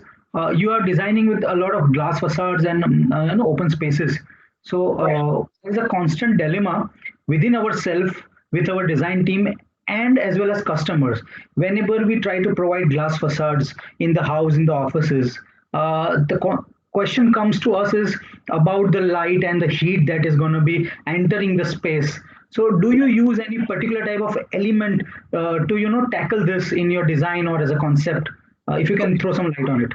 you are designing with a lot of glass facades and open spaces. So, there's a constant dilemma within ourselves, with our design team, and as well as customers. Whenever we try to provide glass facades in the house, in the offices, the question comes to us is about the light and the heat that is going to be entering the space. So do you use any particular type of element to tackle this in your design or as a concept? If you can throw some light on it.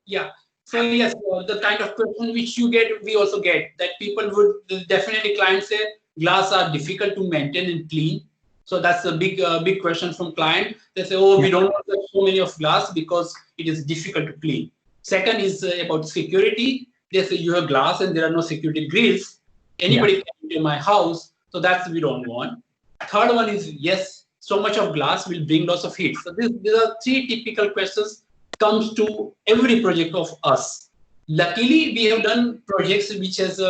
Yeah. So yes, the kind of question which you get, we also get, that people would definitely, clients say glass are difficult to maintain and clean. So that's a big question from client. They say, oh, we don't want so many of glass because it is difficult to clean. Second is about security. They say you have glass and there are no security grills. Anybody can enter my house. So that's we don't want. Third one is, yes, so much of glass will bring lots of heat. So these are three typical questions comes to every project of us. Luckily, we have done projects which has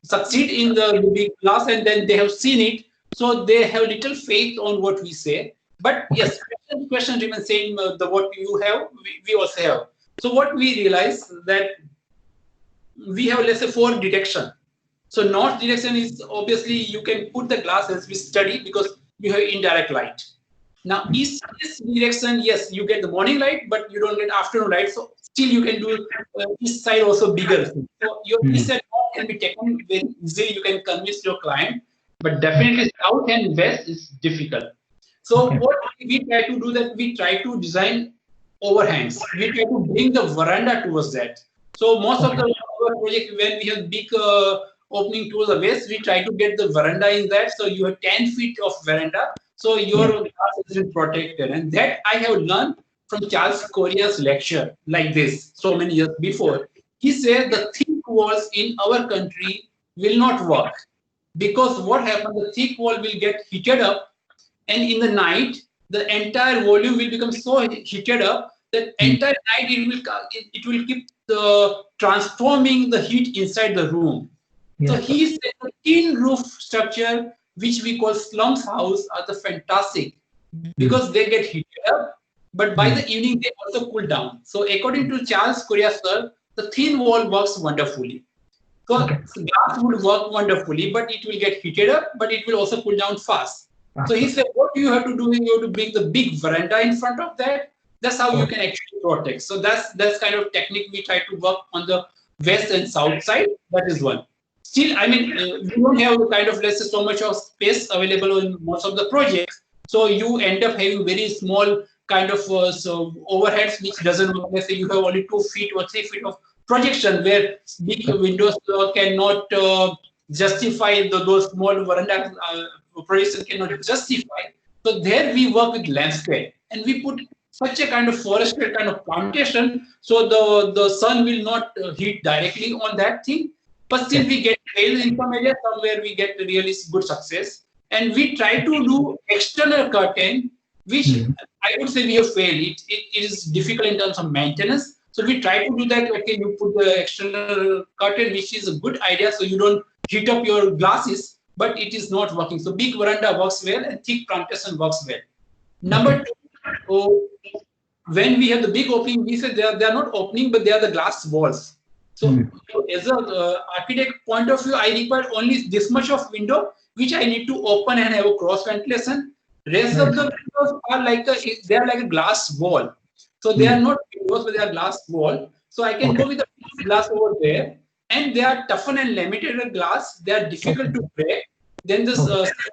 succeed in the big glass, and then they have seen it. So they have little faith on what we say. But yes, question remains same. The what you have, we also have. So what we realize that we have, let's say, 4 detection. So north direction is obviously you can put the glass as we study because you have indirect light. Now east direction, yes, you get the morning light, but you don't get afternoon light. So still you can do east side also bigger. So your east and north can be taken very easily. You can convince your client, but definitely south and west is difficult. So what we try to do, that we try to design overhangs. We try to bring the veranda towards that. So most of the project, when we have big opening towards the west, we try to get the veranda in that. So you have 10 feet of veranda. So your glass is protected. And that I have learned from Charles Correa's lecture like this so many years before. He said the thick walls in our country will not work, because what happens, the thick wall will get heated up, and in the night, the entire volume will become so heated up that entire night it will keep transforming the heat inside the room. So Yes, sir. he said the tin roof structure, which we call slums house, are the fantastic because they get heated up, but by the evening they also cool down. So according to Charles Correa sir, the thin wall works wonderfully. So Okay. glass would work wonderfully, but it will get heated up, but it will also cool down fast. So he said, what you have to do is you have to bring the big veranda in front of that. That's how you can actually protect. So that's kind of technique we try to work on the west and south side. That is one. Still, I mean, we don't have kind of, let's say, so much of space available in most of the projects. So you end up having very small kind of so overheads, which doesn't work. Let's say you have only 2 feet or 3 feet of projection where big windows cannot justify those small veranda projections cannot justify. So there we work with landscape and we put such a kind of forested kind of plantation so the sun will not heat directly on that thing, but still we get fail in some areas, somewhere we get really good success. And we try to do external curtain, which I would say we have failed. It is difficult in terms of maintenance. So we try to do that. Okay, you put the external curtain, which is a good idea, so you don't heat up your glasses, but it is not working. So big veranda works well and thick plantation works well. Number two, oh, when we have the big opening, we say they are not opening, but they are the glass walls. So as a architect point of view, I require only this much of window, which I need to open and have a cross ventilation. Rest of the windows are they are like a glass wall. So they are not windows, but they are glass wall. So I can go with the glass over there, and they are toughened and laminated glass. They are difficult to break. Then this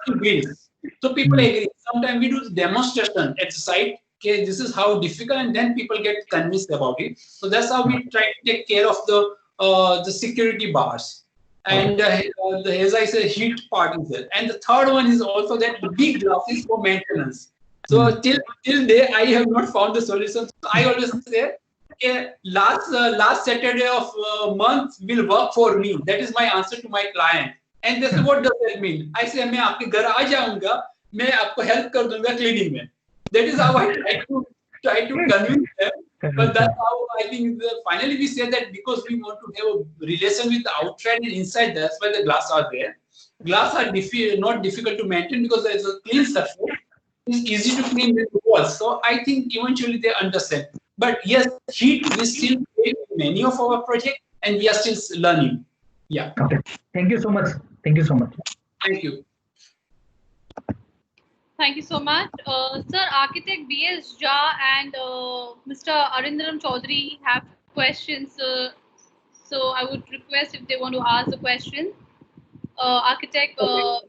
grills. So people agree. Sometimes we do the demonstration at the site. Okay, this is how difficult, and then people get convinced about it. So that's how we try to take care of the security bars. And as I said, heat part is there. And the third one is also that big glasses for maintenance. So till day I have not found the solution. So I always say, okay, last Saturday of month will work for me. That is my answer to my client. And they say, what does that mean? I say, मैं आपके घर आ जाऊंगा, मैं आपको help कर दूंगा cleaning में. That is how I try to convince them. But that's how I think finally we say that because we want to have a relation with the outside and inside, that's why the glass are there. Glass are not difficult to maintain because there is a clean surface. It's easy to clean with the walls. So I think eventually they understand. But yes, heat we still face in many of our projects and we are still learning. Yeah. Okay. Thank you so much. Thank you so much. Thank you. Thank you so much. Sir, Architect B.S. Jha and Mr. Arindaram Chaudhary have questions. So I would request if they want to ask the question. Architect Jha.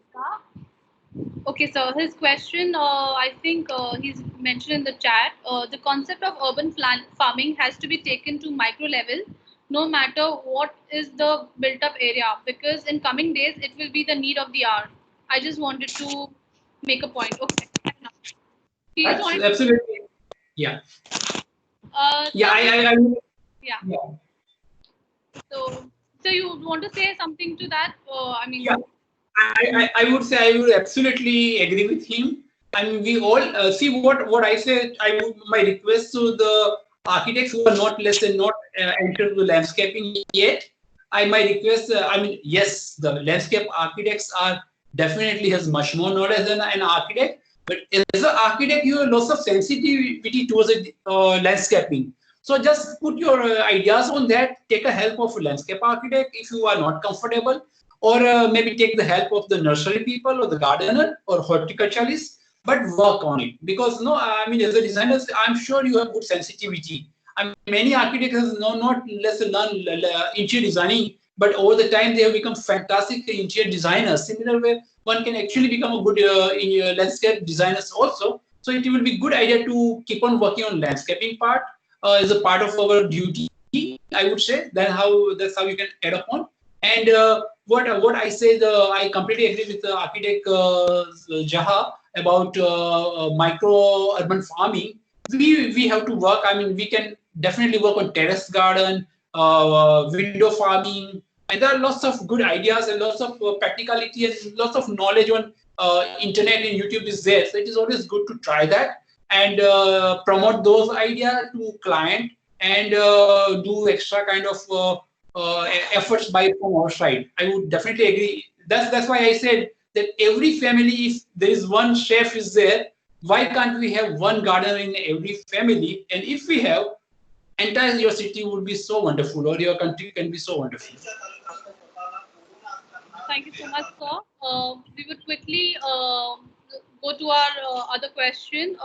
Okay, so his question, I think he's mentioned in the chat, the concept of urban farming has to be taken to micro level, no matter what is the built up area, because in coming days, it will be the need of the hour. I just wanted to make a point. Okay. Absolutely. Yeah. Yeah. Yeah. So you want to say something to that? I mean. Yeah. I would say I would absolutely agree with him. I mean, we all see what I said. My request to the architects who are not entered the landscaping yet. My request. I mean, yes, the landscape architects are definitely has much more knowledge than an architect. But as an architect, you have lots of sensitivity towards landscaping. So just put your ideas on that. Take a help of a landscape architect if you are not comfortable. Or maybe take the help of the nursery people or the gardener or horticulturalist, but work on it. Because I mean, as a designer, I'm sure you have good sensitivity. I mean, many architects not less learn interior designing, but over the time they have become fantastic interior designers. Similar way, one can actually become a good landscape designers also. So it will be good idea to keep on working on landscaping part as a part of our duty, I would say. That's how you can add upon. And what I say, I completely agree with the architect Jha about micro urban farming. We have to work. I mean, we can definitely work on terrace garden, window farming, and there are lots of good ideas and lots of practicality and lots of knowledge on internet and YouTube is there. So it is always good to try that. and promote those ideas to client and do extra kind of efforts by from our side. I would definitely agree. That's why I said that every family, if there is one chef is there, why can't we have one gardener in every family? And if we have, entire your city would be so wonderful, or your country can be so wonderful. Thank you so much, sir. We would quickly go to our other question.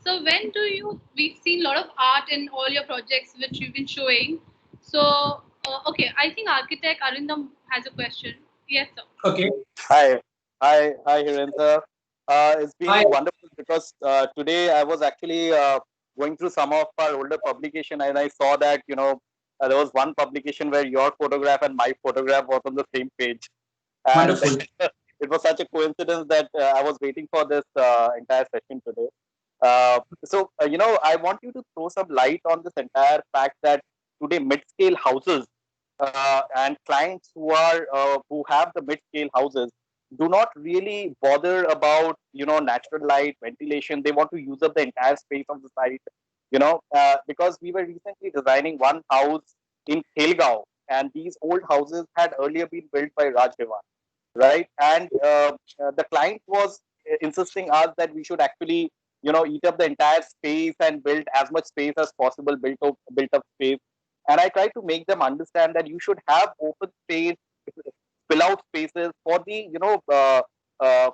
So, when do you? We've seen a lot of art in all your projects which you've been showing. So, okay, I think architect Arindam has a question. Yes, sir. Okay. Hi, Hiren sir. It's Hi. been wonderful because today I was actually going through some of our older publication and I saw that there was one publication where your photograph and my photograph was on the same page, and Wonderful. it was such a coincidence that I was waiting for this entire session today. I want you to throw some light on this entire fact that today mid-scale houses and clients who have the mid-scale houses do not really bother about natural light, ventilation. They want to use up the entire space of the site. Because we were recently designing one house in Khelgaon, and these old houses had earlier been built by Raj Dewan, right? And the client was insisting us that we should actually eat up the entire space and build as much space as possible, built up space. And I try to make them understand that you should have open space, fill out spaces for the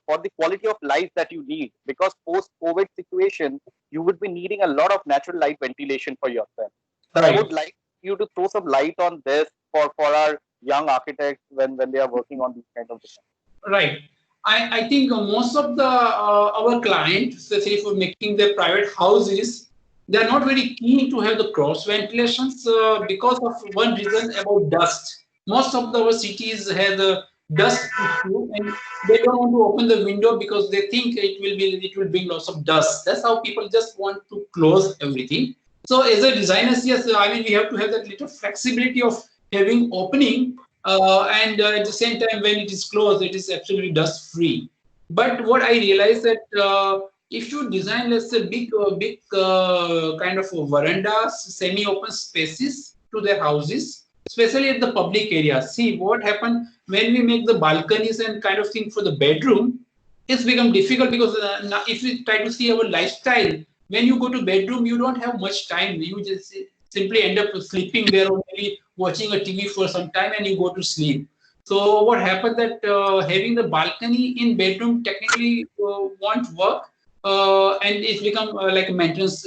for the quality of life that you need, because post COVID situation you would be needing a lot of natural light ventilation for yourself. So I would like you to throw some light on this for our young architects when they are working on these kind of designs. Right. I think most of the our clients, especially for making their private houses, they are not very keen to have the cross ventilations because of one reason about dust. Most of our cities have the dust issue, and they don't want to open the window because they think it will bring lots of dust. That's how people just want to close everything. So as a designers, yes, I mean we have to have that little flexibility of having opening and at the same time when it is closed it is absolutely dust free. But what I realized that if you design, let's say, big kind of verandas, semi open spaces to their houses, especially at the public areas. See what happened when we make the balconies and kind of thing for the bedroom. It's become difficult because now if we try to see our lifestyle, when you go to bedroom you don't have much time. You just simply end up sleeping there or maybe watching a TV for some time and you go to sleep. So what happened that having the balcony in bedroom technically won't work, and it's become like a maintenance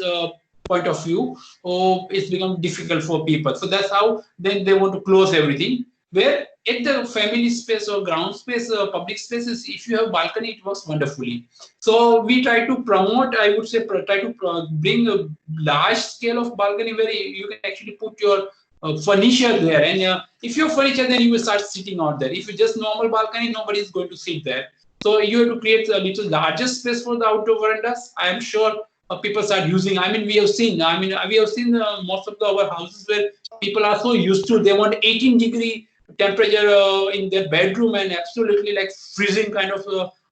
point of view. Oh, it's become difficult for people. So that's how then they want to close everything. Where at the family space or ground space, public spaces, if you have balcony, it works wonderfully. So we try to promote, I would say, try to bring a large scale of balcony where you can actually put your furniture there. And if your furniture, then you will start sitting out there. If you just normal balcony, nobody is going to sit there. So you have to create a little larger space for the outdoor verandas. I am sure people start using. I mean, we have seen. I mean, we have seen most of our houses where people are so used to. They want 18-degree temperature in their bedroom and absolutely like freezing kind of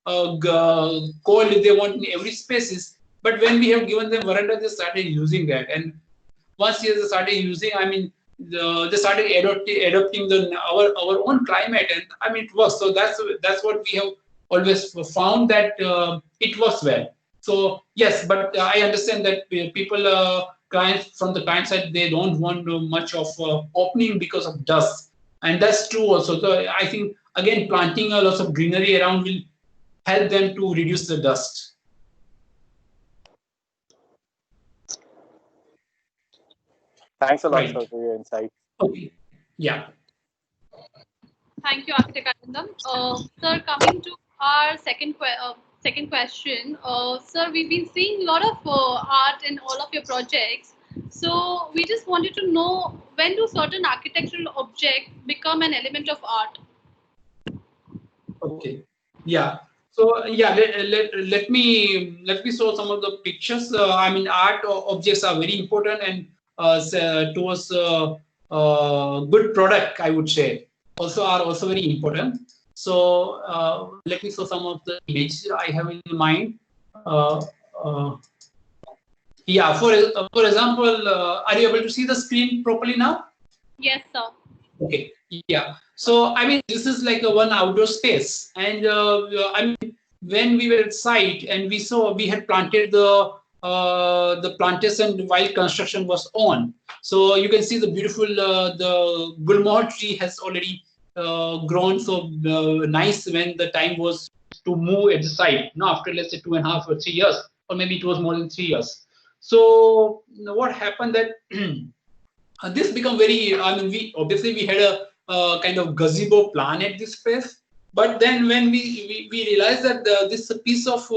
cold they want in every spaces. But when we have given them veranda, they started using that. And once they started using, I mean, they started adopting our own climate, and I mean it works. So that's what we have always found that it works well. So yes, but I understand that people, clients from the client side, they don't want much of opening because of dust, and that's true also. So I think again planting a lot of greenery around will help them to reduce the dust. Thanks a lot, Right. sir, for your insight. Okay. Yeah. Thank you, Architect Arindam. Sir, coming to our second question. Sir, we've been seeing a lot of art in all of your projects. So we just wanted to know, when do certain architectural objects become an element of art? Okay. Yeah. So yeah, let me show some of the pictures. I mean, art objects are very important and towards good product, I would say, are also very important. So let me show some of the images I have in mind. Uh, uh, Yeah, for example, are you able to see the screen properly now? Yes, sir. Okay, yeah. So I mean, this is like a one outdoor space, and I mean, when we were at site and we saw we had planted the plantation while construction was on. So you can see the beautiful the gulmohar tree has already grown so nice when the time was to move at the site. No, after let's say 2.5 or 3 years, or maybe it was more than 3 years. So what happened that this become very, I mean, we obviously we had a kind of gazebo plan at this place, but then when we realized that this piece of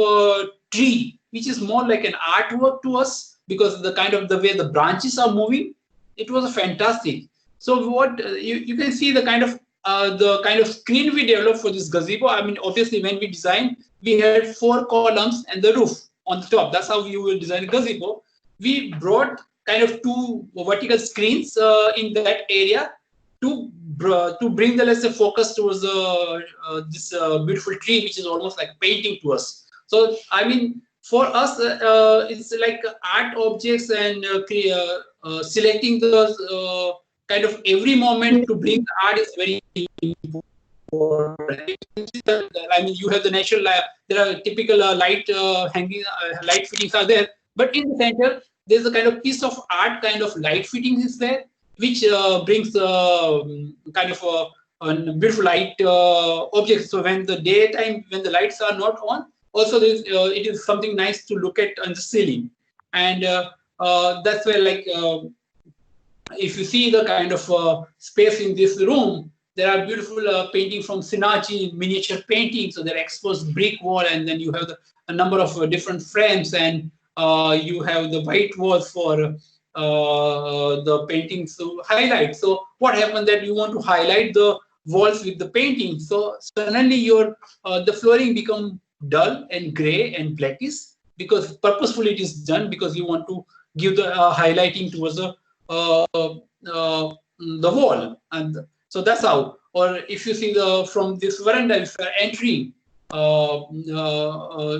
tree, which is more like an artwork to us, because the kind of the way the branches are moving, it was fantastic. So what you can see the kind of screen we developed for this gazebo. I mean, obviously when we designed, we had 4 columns and the roof on the top. That's how we will design a gazebo. We brought kind of 2 vertical screens in that area to bring the, let's say, focus towards this beautiful tree, which is almost like painting to us. So I mean, for us, it's like art objects and selecting those kind of every moment to bring the art is very important. I mean, you have the natural light. There are typical light hanging, light fittings are there, but in the center there's a kind of piece of art, kind of light fitting is there, which brings kind of a beautiful light objects. So when the daytime, when the lights are not on, also it is something nice to look at on the ceiling, and that's where like. If you see the kind of space in this room, there are beautiful painting from Sinachi, miniature painting. So they're exposed brick wall, and then you have a number of different frames, and you have the white walls for the paintings to highlight. So what happened that you want to highlight the walls with the painting, so suddenly your the flooring become dull and gray and blackish, because purposefully it is done because you want to give the highlighting towards the wall, and so that's how. Or if you see the from this veranda, if you are entering,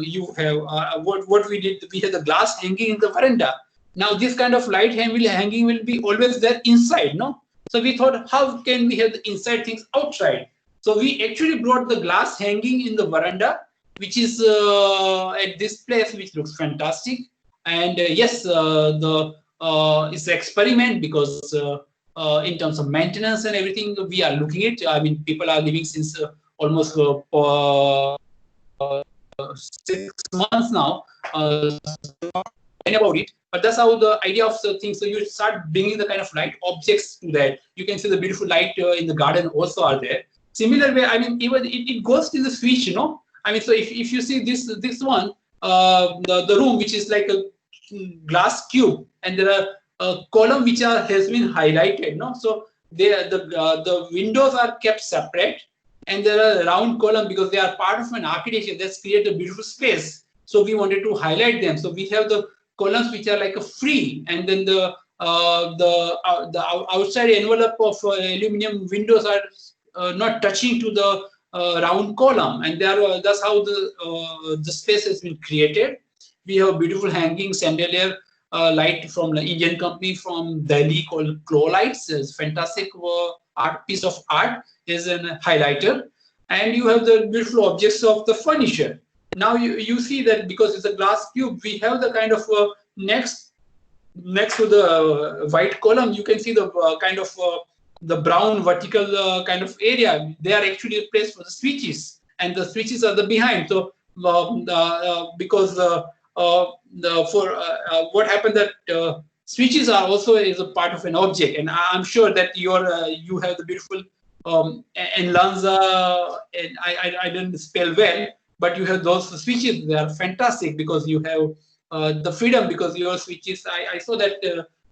you have what we did. We had the glass hanging in the veranda. Now this kind of light hanging will be always there inside, no? So we thought, how can we have the inside things outside? So we actually brought the glass hanging in the veranda, which is at this place, which looks fantastic. And yes, the it's an experiment because in terms of maintenance and everything, we are looking at. I mean, people are living since almost 6 months now. About it, but that's how the idea of the thing. So you start bringing the kind of light objects to that. You can see the beautiful light in the garden also are there. Similar way, I mean, even it goes to the switch, you know. I mean, so if you see this one, the room which is like a glass cube, and there are a column which has been highlighted, no. So the windows are kept separate, and there are round column because they are part of an architecture that's created a beautiful space. So we wanted to highlight them. So we have the columns which are like a free, and then the outside envelope of aluminum windows are not touching to the round column, and that's how the space has been created. We have beautiful hanging chandelier light from the Indian company from Delhi called Glow Lights. It's fantastic art piece of art. Is a highlighter, and you have the beautiful objects of the furniture. Now you see that because it's a glass cube, we have the kind of next to the white column, you can see the kind of the brown vertical kind of area. They are actually a place for the switches, and the switches are the behind. So because what happened that switches are also is a part of an object, and I'm sure that you have the beautiful and Lanza, and I didn't spell well, but you have those switches. They are fantastic because you have the freedom, because your switches. I saw that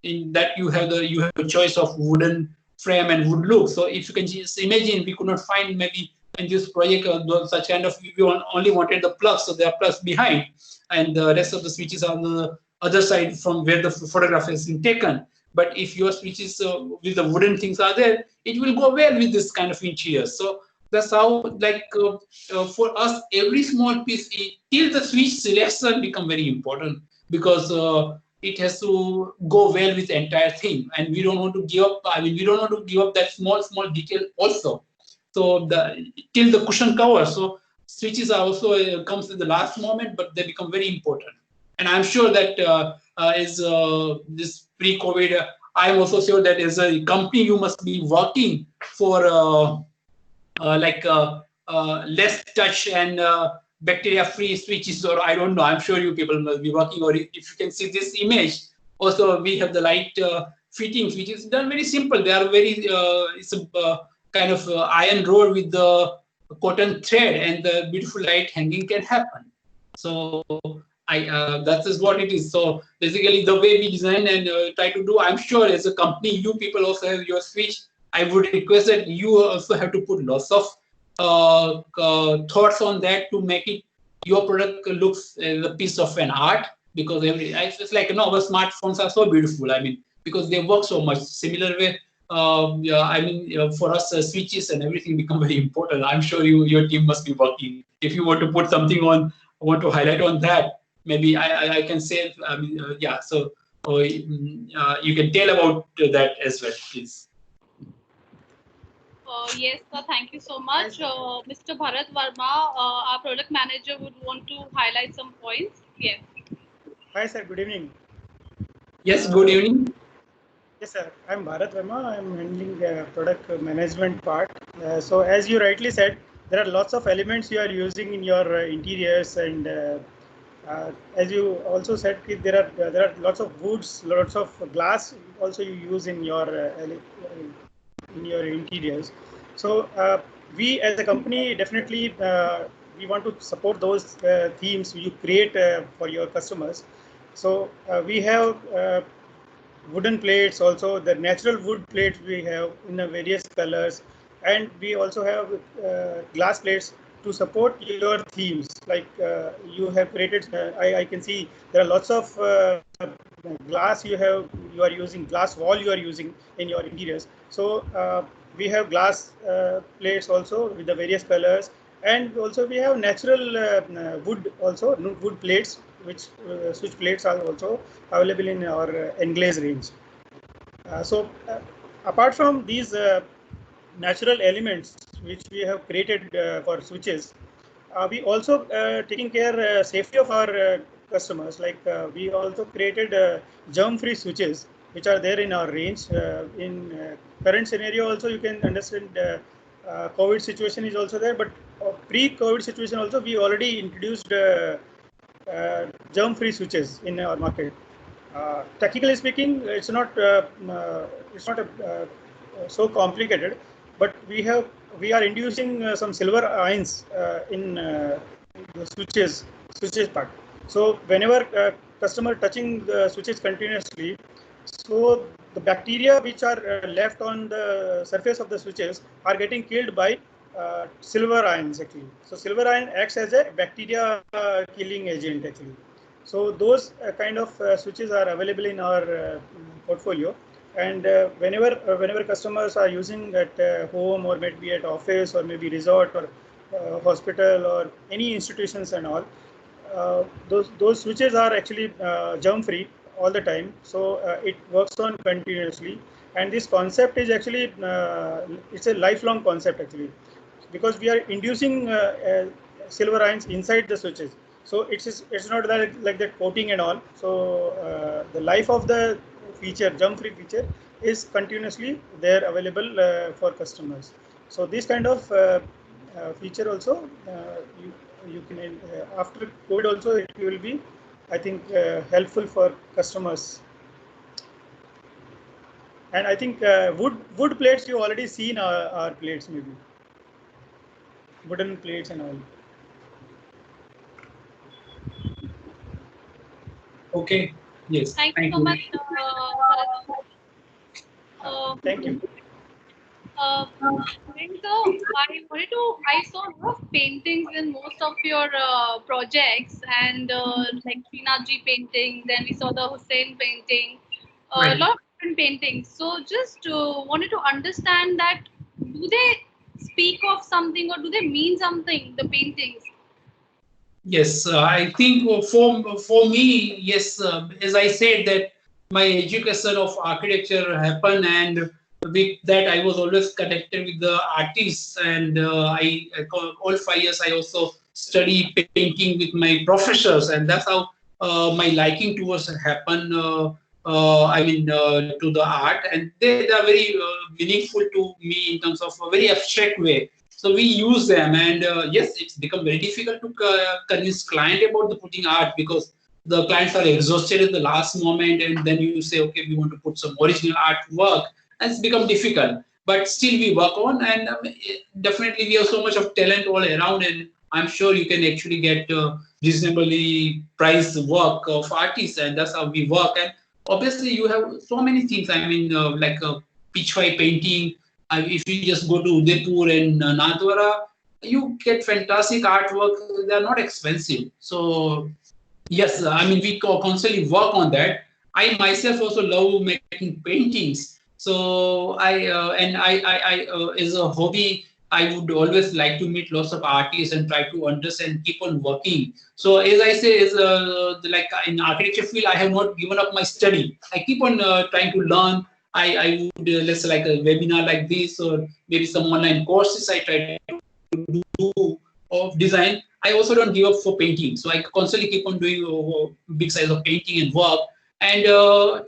in that you have a choice of wooden frame and wood look. So if you can just imagine, we could not find maybe in this project such kind of, we only wanted the plugs, so there are plugs behind, and the rest of the switches are on the other side from where the photograph has been taken. But if your switches with the wooden things are there, it will go well with this kind of interior. So that's how, like for us, every small piece till the switch selection become very important, because it has to go well with the entire thing, and we don't want to give up. I mean, we don't want to give up that small detail also. So till the cushion cover. So switches are also comes at the last moment, but they become very important. And I'm sure that as this pre-COVID, I'm also sure that as a company you must be working for less touch and bacteria-free switches, or I don't know. I'm sure you people must be working. Or if you can see this image, also we have the light fittings, which is done very simple. They are very it's a kind of iron rod with the cotton thread, and the beautiful light hanging can happen. So that is what it is. So basically, the way we design and try to do, I'm sure as a company, you people also have your switch. I would request that you also have to put lots of thoughts on that to make it your product looks as a piece of an art, because it's like our smartphones are so beautiful. I mean, because they work so much. Similar way, yeah, I mean, for us, switches and everything become very important. I'm sure your team must be working. If you want to put something on, want to highlight on that, maybe I can say, I mean, yeah. So you can tell about that as well, please. Yes, sir. Thank you so much. Mr. Bharat Verma, our product manager, would want to highlight some points. Yes. Hi, sir. Good evening. Yes, good evening. Yes, sir. I'm Bharat Verma. I'm handling the product management part. So, as you rightly said, there are lots of elements you are using in your interiors, and as you also said, there are lots of woods, lots of glass also you use in your interiors. So, we as a company definitely we want to support those themes you create for your customers. So, we have wooden plates, also the natural wood plates we have in various colors, and we also have glass plates to support your themes. Like you have created, I can see there are lots of glass you are using, glass wall you are using in your interiors. So we have glass plates also with the various colors, and also we have natural wood also, wood plates, which switch plates are also available in our englaze range. Apart from these natural elements which we have created for switches, we also taking care safety of our customers. Like we also created germ-free switches which are there in our range. In current scenario also, you can understand COVID situation is also there, but pre-COVID situation also we already introduced germ-free switches in our market. Technically speaking, it's not so complicated, but we are inducing some silver ions in the switches part. So whenever customer touching the switches continuously, so the bacteria which are left on the surface of the switches are getting killed by silver ions actually. So silver ion acts as a bacteria killing agent actually. So those kind of switches are available in our portfolio, and whenever customers are using at home, or maybe at office, or maybe resort, or hospital, or any institutions and all, those switches are actually germ free all the time. So it works on continuously, and this concept is actually it's a lifelong concept actually, because we are inducing silver ions inside the switches. So it's not like that coating and all. So the life of the feature, germ-free feature, is continuously there available for customers. So this kind of feature also you can after COVID also it will be, I think, helpful for customers. And I think wood plates you already seen our plates, maybe wooden plates and all. Okay. Yes. Thank you so much, Bharat. Thank you. I saw a lot of paintings in most of your projects, and like Srinathji painting, then we saw the Hussein painting, a Right. lot of different paintings. So just wanted to understand that, do they speak of something, or do they mean something, the paintings? Yes, I think for me, yes, as I said that my education of architecture happened, and with that I was always connected with the artists, and all 5 years I also study painting with my professors, and that's how my liking towards happen. To the art, and they are very meaningful to me in terms of a very abstract way. So we use them, and yes, it's become very difficult to convince client about the putting art, because the clients are exhausted at the last moment, and then you say, okay, we want to put some original artwork, and it's become difficult. But still, we work on, and definitely we have so much of talent all around, and I'm sure you can actually get reasonably priced work of artists, and that's how we work. And obviously, you have so many things. I mean, like pitch white painting. If you just go to Udaipur and Nathdwara, you get fantastic artwork. They are not expensive. So yes, I mean, we constantly work on that. I myself also love making paintings. So as a hobby, I would always like to meet lots of artists and try to understand, keep on working. So as I say, is like in architecture field, I have not given up my study. I keep on trying to learn. I would let's say like a webinar like this, or maybe some online courses I try to do of design. I also don't give up for painting. So I constantly keep on doing big size of painting and work, and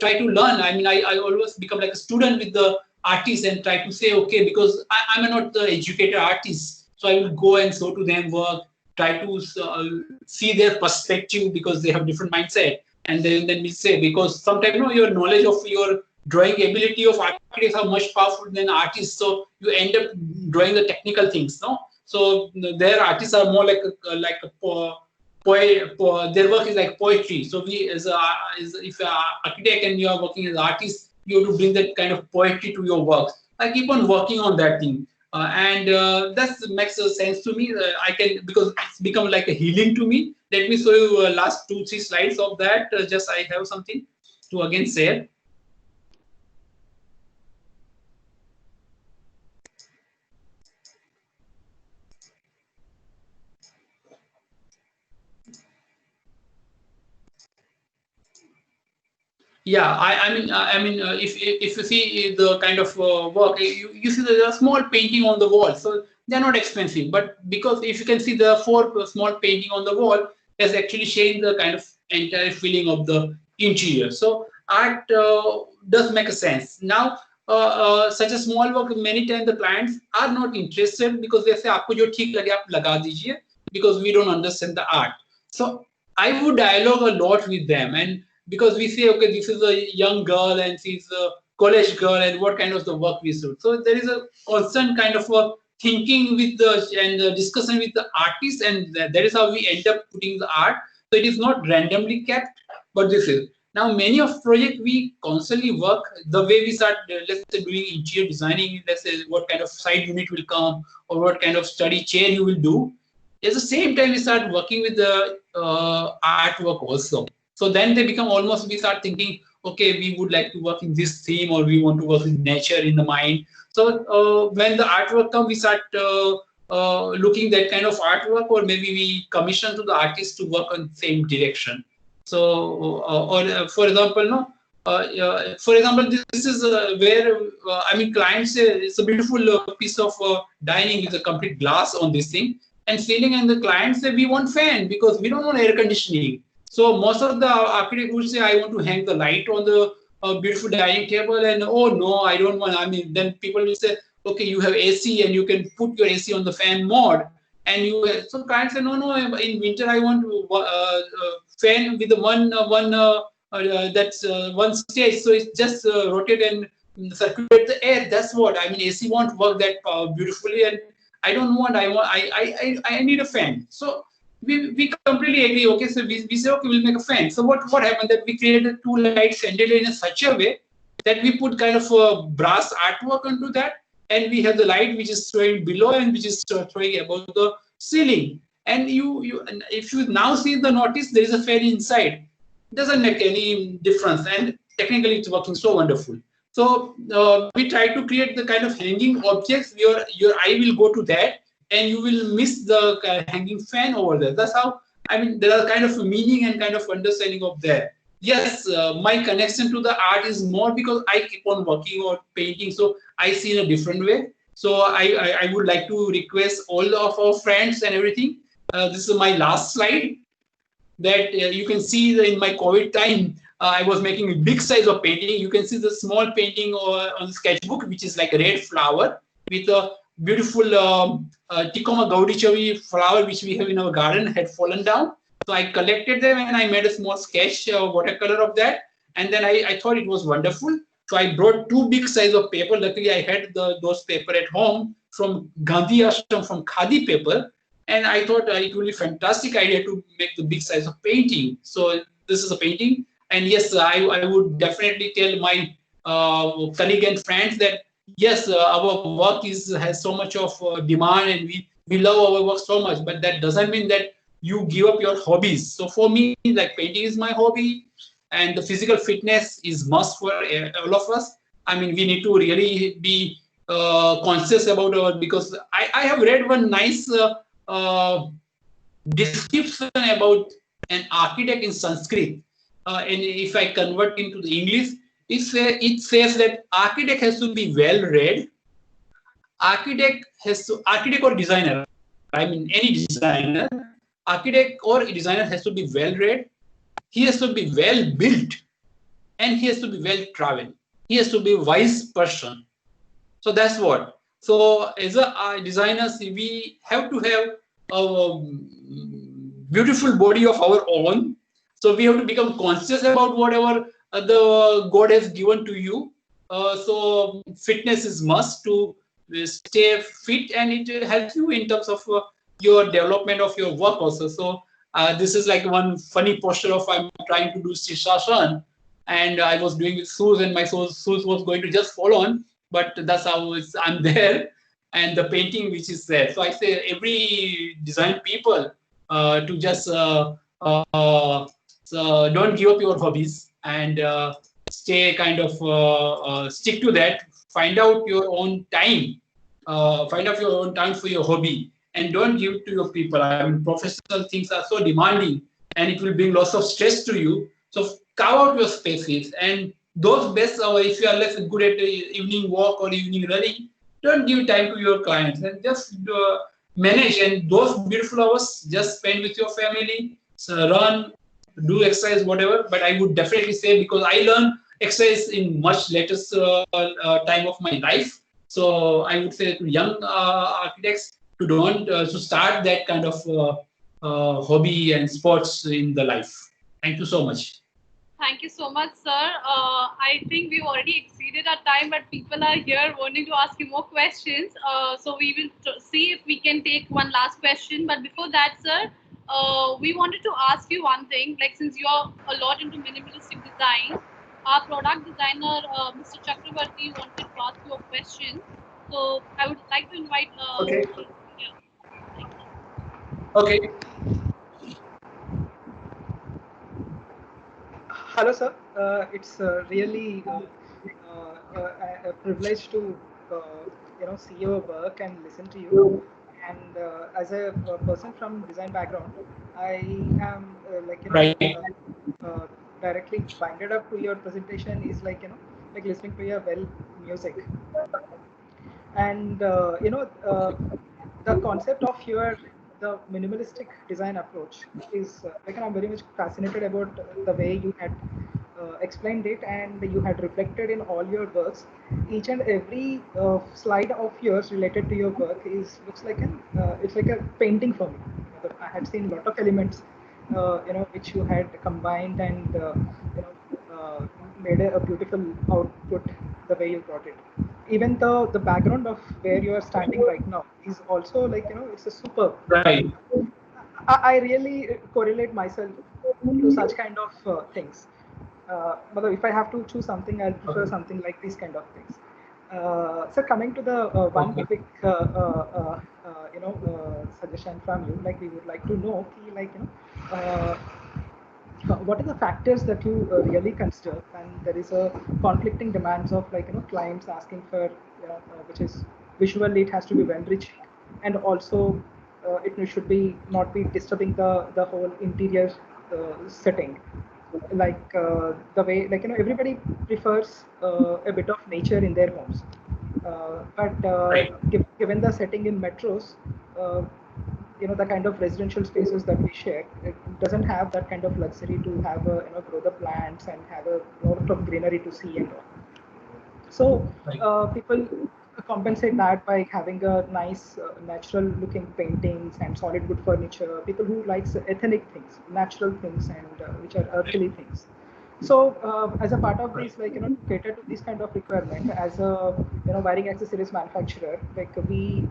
try to learn. I mean, I always become like a student with the artist and try to say, okay, because I'm not the educated artist. So I will go and show to them work, try to see their perspective, because they have different mindset. And then we say, because sometimes your knowledge of your drawing ability of architects are much powerful than artists. So you end up drawing the technical things, no? So their artists are more like a their work is like poetry. So we if you are architect and you are working as an artist, you have to bring that kind of poetry to your works. I keep on working on that thing, and that makes sense to me. I can, because it's become like a healing to me. Let me show you last 2-3 slides of that. Just I have something to again share. Yeah, if you see the kind of work, you see there's a small painting on the wall, so they're not expensive. But because if you can see the 4 small painting on the wall, that's actually showing the kind of entire feeling of the interior. So art does make a sense. Now, such a small work, many times the clients are not interested, because they say, "आपको जो ठीक लगे आप लगा दीजिए," because we don't understand the art. So I would dialogue a lot with them, and because we say, okay, this is a young girl and she's a college girl, and what kind of the work we should. So there is a constant kind of a thinking with the discussion with the artist, and that is how we end up putting the art. So it is not randomly kept, but this is. Now, many of project we constantly work the way we start, let's say, doing interior designing, let's say what kind of side unit will come, or what kind of study chair you will do. At the same time, we start working with the artwork also. So then they become almost, we start thinking, okay, we would like to work in this theme, or we want to work with nature in the mind. So when the artwork comes, we start looking that kind of artwork, or maybe we commission to the artist to work on same direction. So, for example, no. For example, this is where I mean, clients say it's a beautiful piece of dining with a complete glass on this thing and ceiling, and the clients say we want fan because we don't want air conditioning. So most of the architect would say, I want to hang the light on the beautiful dining table, and oh no, I don't want. I mean, then people will say, okay, you have AC and you can put your AC on the fan mode, and you. So clients say, no, in winter I want fan with the one stage, so it's just rotate and circulate the air. That's what I mean. AC won't work that beautifully, and I don't want. I need a fan. So we completely agree. Okay, so we say, okay, we'll make a fan. So what happened, that we created 2 lights ended in such a way that we put kind of a brass artwork onto that, and we have the light which is throwing below and which is throwing above the ceiling. And and if you now see the notice, there is a fan inside. It doesn't make any difference, and technically it's working so wonderful. So we try to create the kind of hanging objects. Your eye will go to that, and you will miss the hanging fan over there. That's how I mean, there are kind of meaning and kind of understanding of that. Yes, my connection to the art is more because I keep on working on painting, so I see in a different way. So I would like to request all of our friends and everything. This is my last slide that you can see in my COVID time, I was making a big size of painting. You can see the small painting on the sketchbook, which is like a red flower with a beautiful Ticoma Gaudichavi flower, which we have in our garden, had fallen down. So I collected them and I made a small sketch, watercolor of that. And then I thought it was wonderful. So I brought two big size of paper. Luckily, I had those paper at home from Gandhi Ashram, from Khadi paper. And I thought it would be a fantastic idea to make the big size of painting. So this is a painting. And yes, I would definitely tell my colleague and friends that yes, our work has so much of demand and we love our work so much, but that doesn't mean that you give up your hobbies. So for me, like painting is my hobby and the physical fitness is must for all of us. I mean, we need to really be conscious about our, because I have read one nice description about an architect in Sanskrit. And if I convert into the English, it says that architect has to be well read. Architect or designer, I mean any designer, architect or designer has to be well read. He has to be well built, and he has to be well traveled. He has to be a wise person. So that's what. So as a designers, we have to have a beautiful body of our own. So we have to become conscious about whatever the God has given to you. So fitness is must to stay fit, and it helps you in terms of your development of your work also. So this is like one funny posture of I'm trying to do Shishasana, and I was doing with shoes, and my shoes was going to just fall on, but that's how I'm there, and the painting which is there. So I say every design people to just so don't give up your hobbies and stay kind of stick to that. Find out your own time. Find out your own time for your hobby, and don't give it to your people. I mean, professional things are so demanding, and it will bring lots of stress to you. So carve out your spaces, and those best hours, if you are less good at evening walk or evening running, don't give time to your clients and just manage. And those beautiful hours, just spend with your family, so run, do exercise, whatever. But I would definitely say, because I learned exercise in much later time of my life. So I would say to young architects to don't to start that kind of hobby and sports in the life. Thank you so much. Thank you so much, sir. I think we've already exceeded our time, but people are here wanting to ask you more questions. So we will see if we can take one last question. But before that, sir, we wanted to ask you one thing. Like, since you're a lot into minimalistic design, our product designer, Mr. Chakravarti, wanted to ask you a question. So I would like to invite. Okay. Yeah. Okay. Hello, sir. It's really a privilege to see your work and listen to you. And as a person from design background, I am Right. directly binded up to your presentation is like listening to your well music. And the concept of your the minimalistic design approach is I'm very much fascinated about the way you had explained it, and you had reflected in all your works. Each and every slide of yours related to your work looks like it's like a painting for me. I had seen a lot of elements which you had combined and made a beautiful output the way you brought it. Even the background of where you are standing right now is also it's a superb. Right. I really correlate myself to such kind of things. But if I have to choose something, I'll prefer something like these kind of things. So coming to the one quick suggestion from you, like we would like to know, what are the factors that you really consider when there is a conflicting demands of clients asking for which is visually it has to be well rich, and also it should be not be disturbing the whole interior setting. Like the way, like, everybody prefers a bit of nature in their homes, but Right. given the setting in metros, uh, the kind of residential spaces that we share, it doesn't have that kind of luxury to have grow the plants and have a lot of greenery to see and all. So Right. people compensate that by having a nice natural looking paintings and solid wood furniture. People who likes ethnic things, natural things, and which are earthly things. So as a part of Right. this, like, to cater to this kind of requirement, as a wiring accessories manufacturer, like, we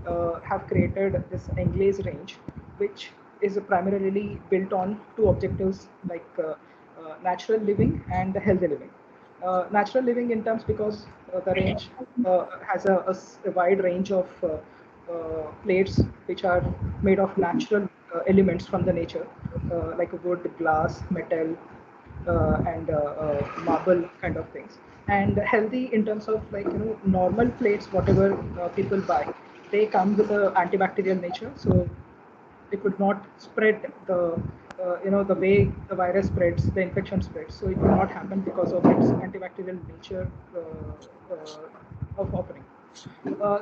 have created this Englaze range, which is primarily built on two objectives, like natural living and healthy living. Natural living in terms, because the range has a wide range of plates which are made of natural elements from the nature, like wood, glass, metal, and marble kind of things. And healthy in terms of, like, normal plates, whatever people buy, they come with a antibacterial nature, so it would not spread the way the virus spreads, the infection spreads. So it will not happen because of its antibacterial nature of offering.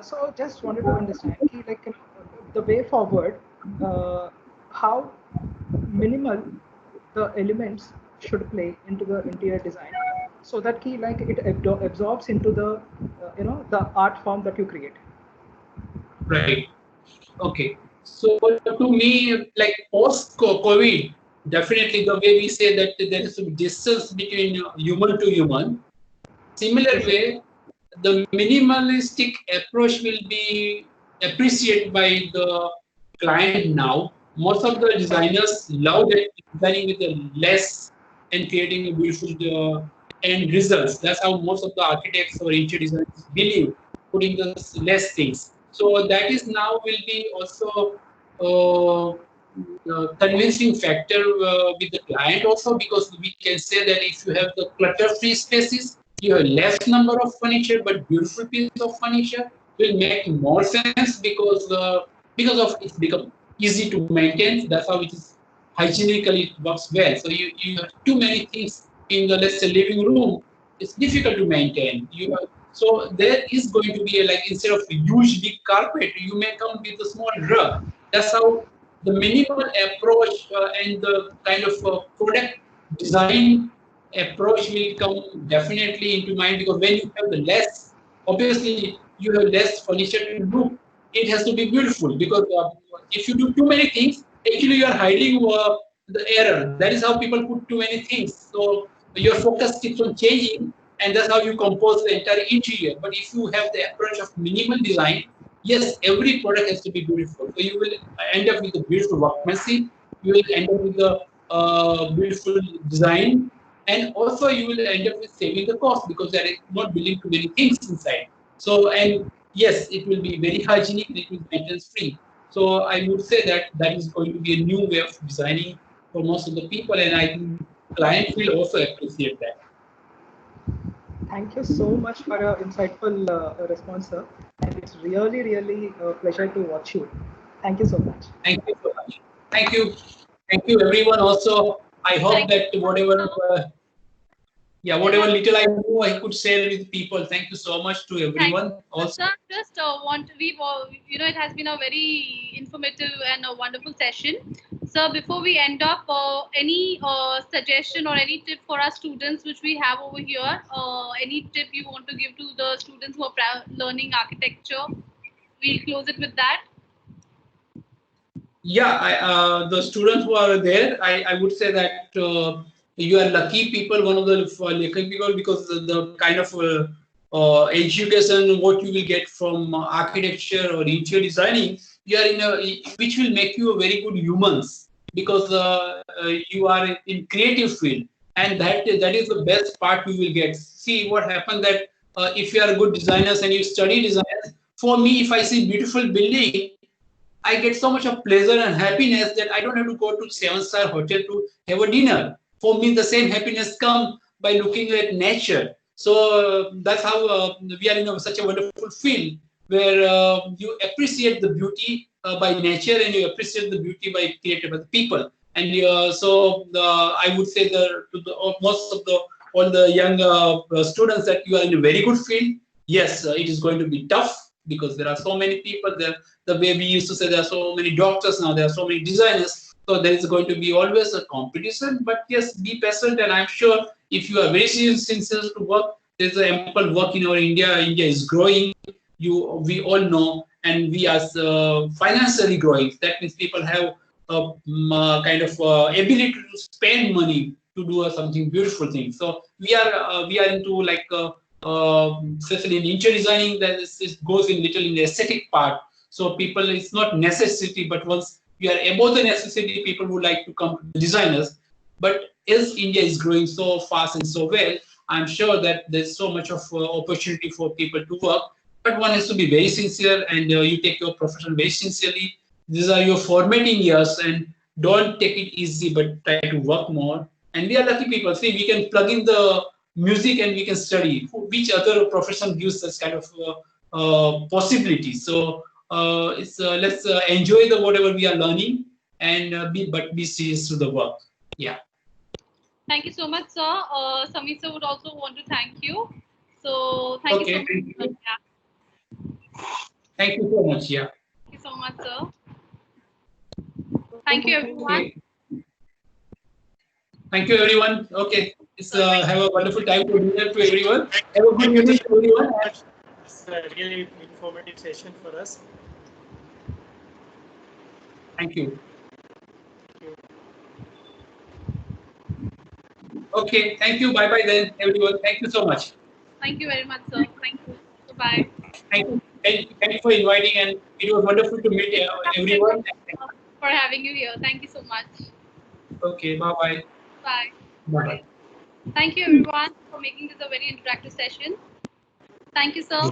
So just wanted to understand, like, the way forward, uh, how minimal the elements should play into the interior design, so that like it absorbs into the the art form that you create. Right. Okay. So to me, like post-COVID, definitely the way we say that there is some distance between human to human. Similar Yes, sir. way, the minimalistic approach will be appreciated by the client now. Most of the designers love that designing with the less and creating a beautiful end results. That's how most of the architects or interior designers believe, putting the less things. So that is now will be also convincing factor with the client also, because we can say that if you have the clutter-free spaces, you have less number of furniture but beautiful piece of furniture will make more sense, because of it's become easy to maintain. That's how it is hygienically it works well. So you have too many things in the, let's say, living room. It's difficult to maintain. So there is going to be like, instead of a huge big carpet, you may come with a small rug. That's how the minimal approach and the kind of product design approach will come definitely into mind, because when you have the less, obviously you have less furniture to look. It has to be beautiful, because if you do too many things, actually you are hiding the error. That is how people put too many things. So your focus keeps on changing, and that's how you compose the entire interior. But if you have the approach of minimal design, yes, every product has to be beautiful. So you will end up with a beautiful workmanship. You will end up with a beautiful design, and also you will end up with saving the cost, because there is not building too many things inside. So, and yes, it will be very hygienic. It will be maintenance free. So I would say that that is going to be a new way of designing for most of the people, and I think clients will also appreciate that. Thank you so much for your insightful response, sir. And it's really, really a pleasure to watch you. Thank you so much. Thank you so much. Thank you. Thank you, everyone. Also, I hope Thank that whatever, you. yeah, There whatever has little I know, I could share with people. Thank you so much to Thank everyone. you. Also, Sir, just want we it has been a very informative and a wonderful session. Sir, before we end up, any suggestion or any tip for our students which we have over here? Any tip you want to give to the students who are learning architecture? We'll close it with that. yeah, the students who are there, I would say that you are lucky people, one of the lucky people, because the kind of education what you will get from architecture or interior designing, you are in a, which will make you a very good humans, because you are in creative field, and that is the best part you will get. See what happened that if you are good designers and you study design, for me, if I see beautiful building, I get so much of pleasure and happiness that I don't have to go to 7-star hotel to have a dinner. For me, the same happiness comes by looking at nature. So that's how we are in such a wonderful field. where you appreciate the beauty by nature and you appreciate the beauty by created by the people. And I would say most of the all the young students that you are in a very good field. Yes, it is going to be tough because there are so many people there. The way we used to say there are so many doctors now, there are so many designers. So there is going to be always a competition. But yes, be patient, and I'm sure if you are very sincere to work, there's ample work in our India. India is growing. We all know, and we are financially growing. That means people have a kind of ability to spend money to do something beautiful thing. So we are into like especially in interior designing, that it goes in little in the aesthetic part. So people, it's not necessity, but once you are above the necessity, people would like to come to the designers. But as India is growing so fast and so well, I'm sure that there's so much of opportunity for people to work. But one has to be very sincere, and you take your profession very sincerely. These are your formatting years, and don't take it easy, but try to work more. And we are lucky people. See, we can plug in the music and we can study. Which other profession gives such kind of possibilities? So let's enjoy the whatever we are learning, and be serious to the work. Yeah. Thank you so much, sir. Samir sir would also want to thank you. So thank you so much. Thank you. Yeah. Thank you so much. Yeah. Thank you so much, sir. Thank you, everyone. Okay. Thank you, everyone. Okay. It's, have a wonderful time to dinner to everyone. Have a good evening to everyone. It's a really informative session for us. Thank you. Okay. Thank you. Bye bye then, everyone. Thank you so much. Thank you very much, sir. Thank you. Goodbye. Thank you. Thank you for inviting, and it was wonderful to meet everyone. For having you here. Thank you so much. Okay. Bye bye. Bye. Bye. Thank you, everyone, for making this a very interactive session. Thank you, sir.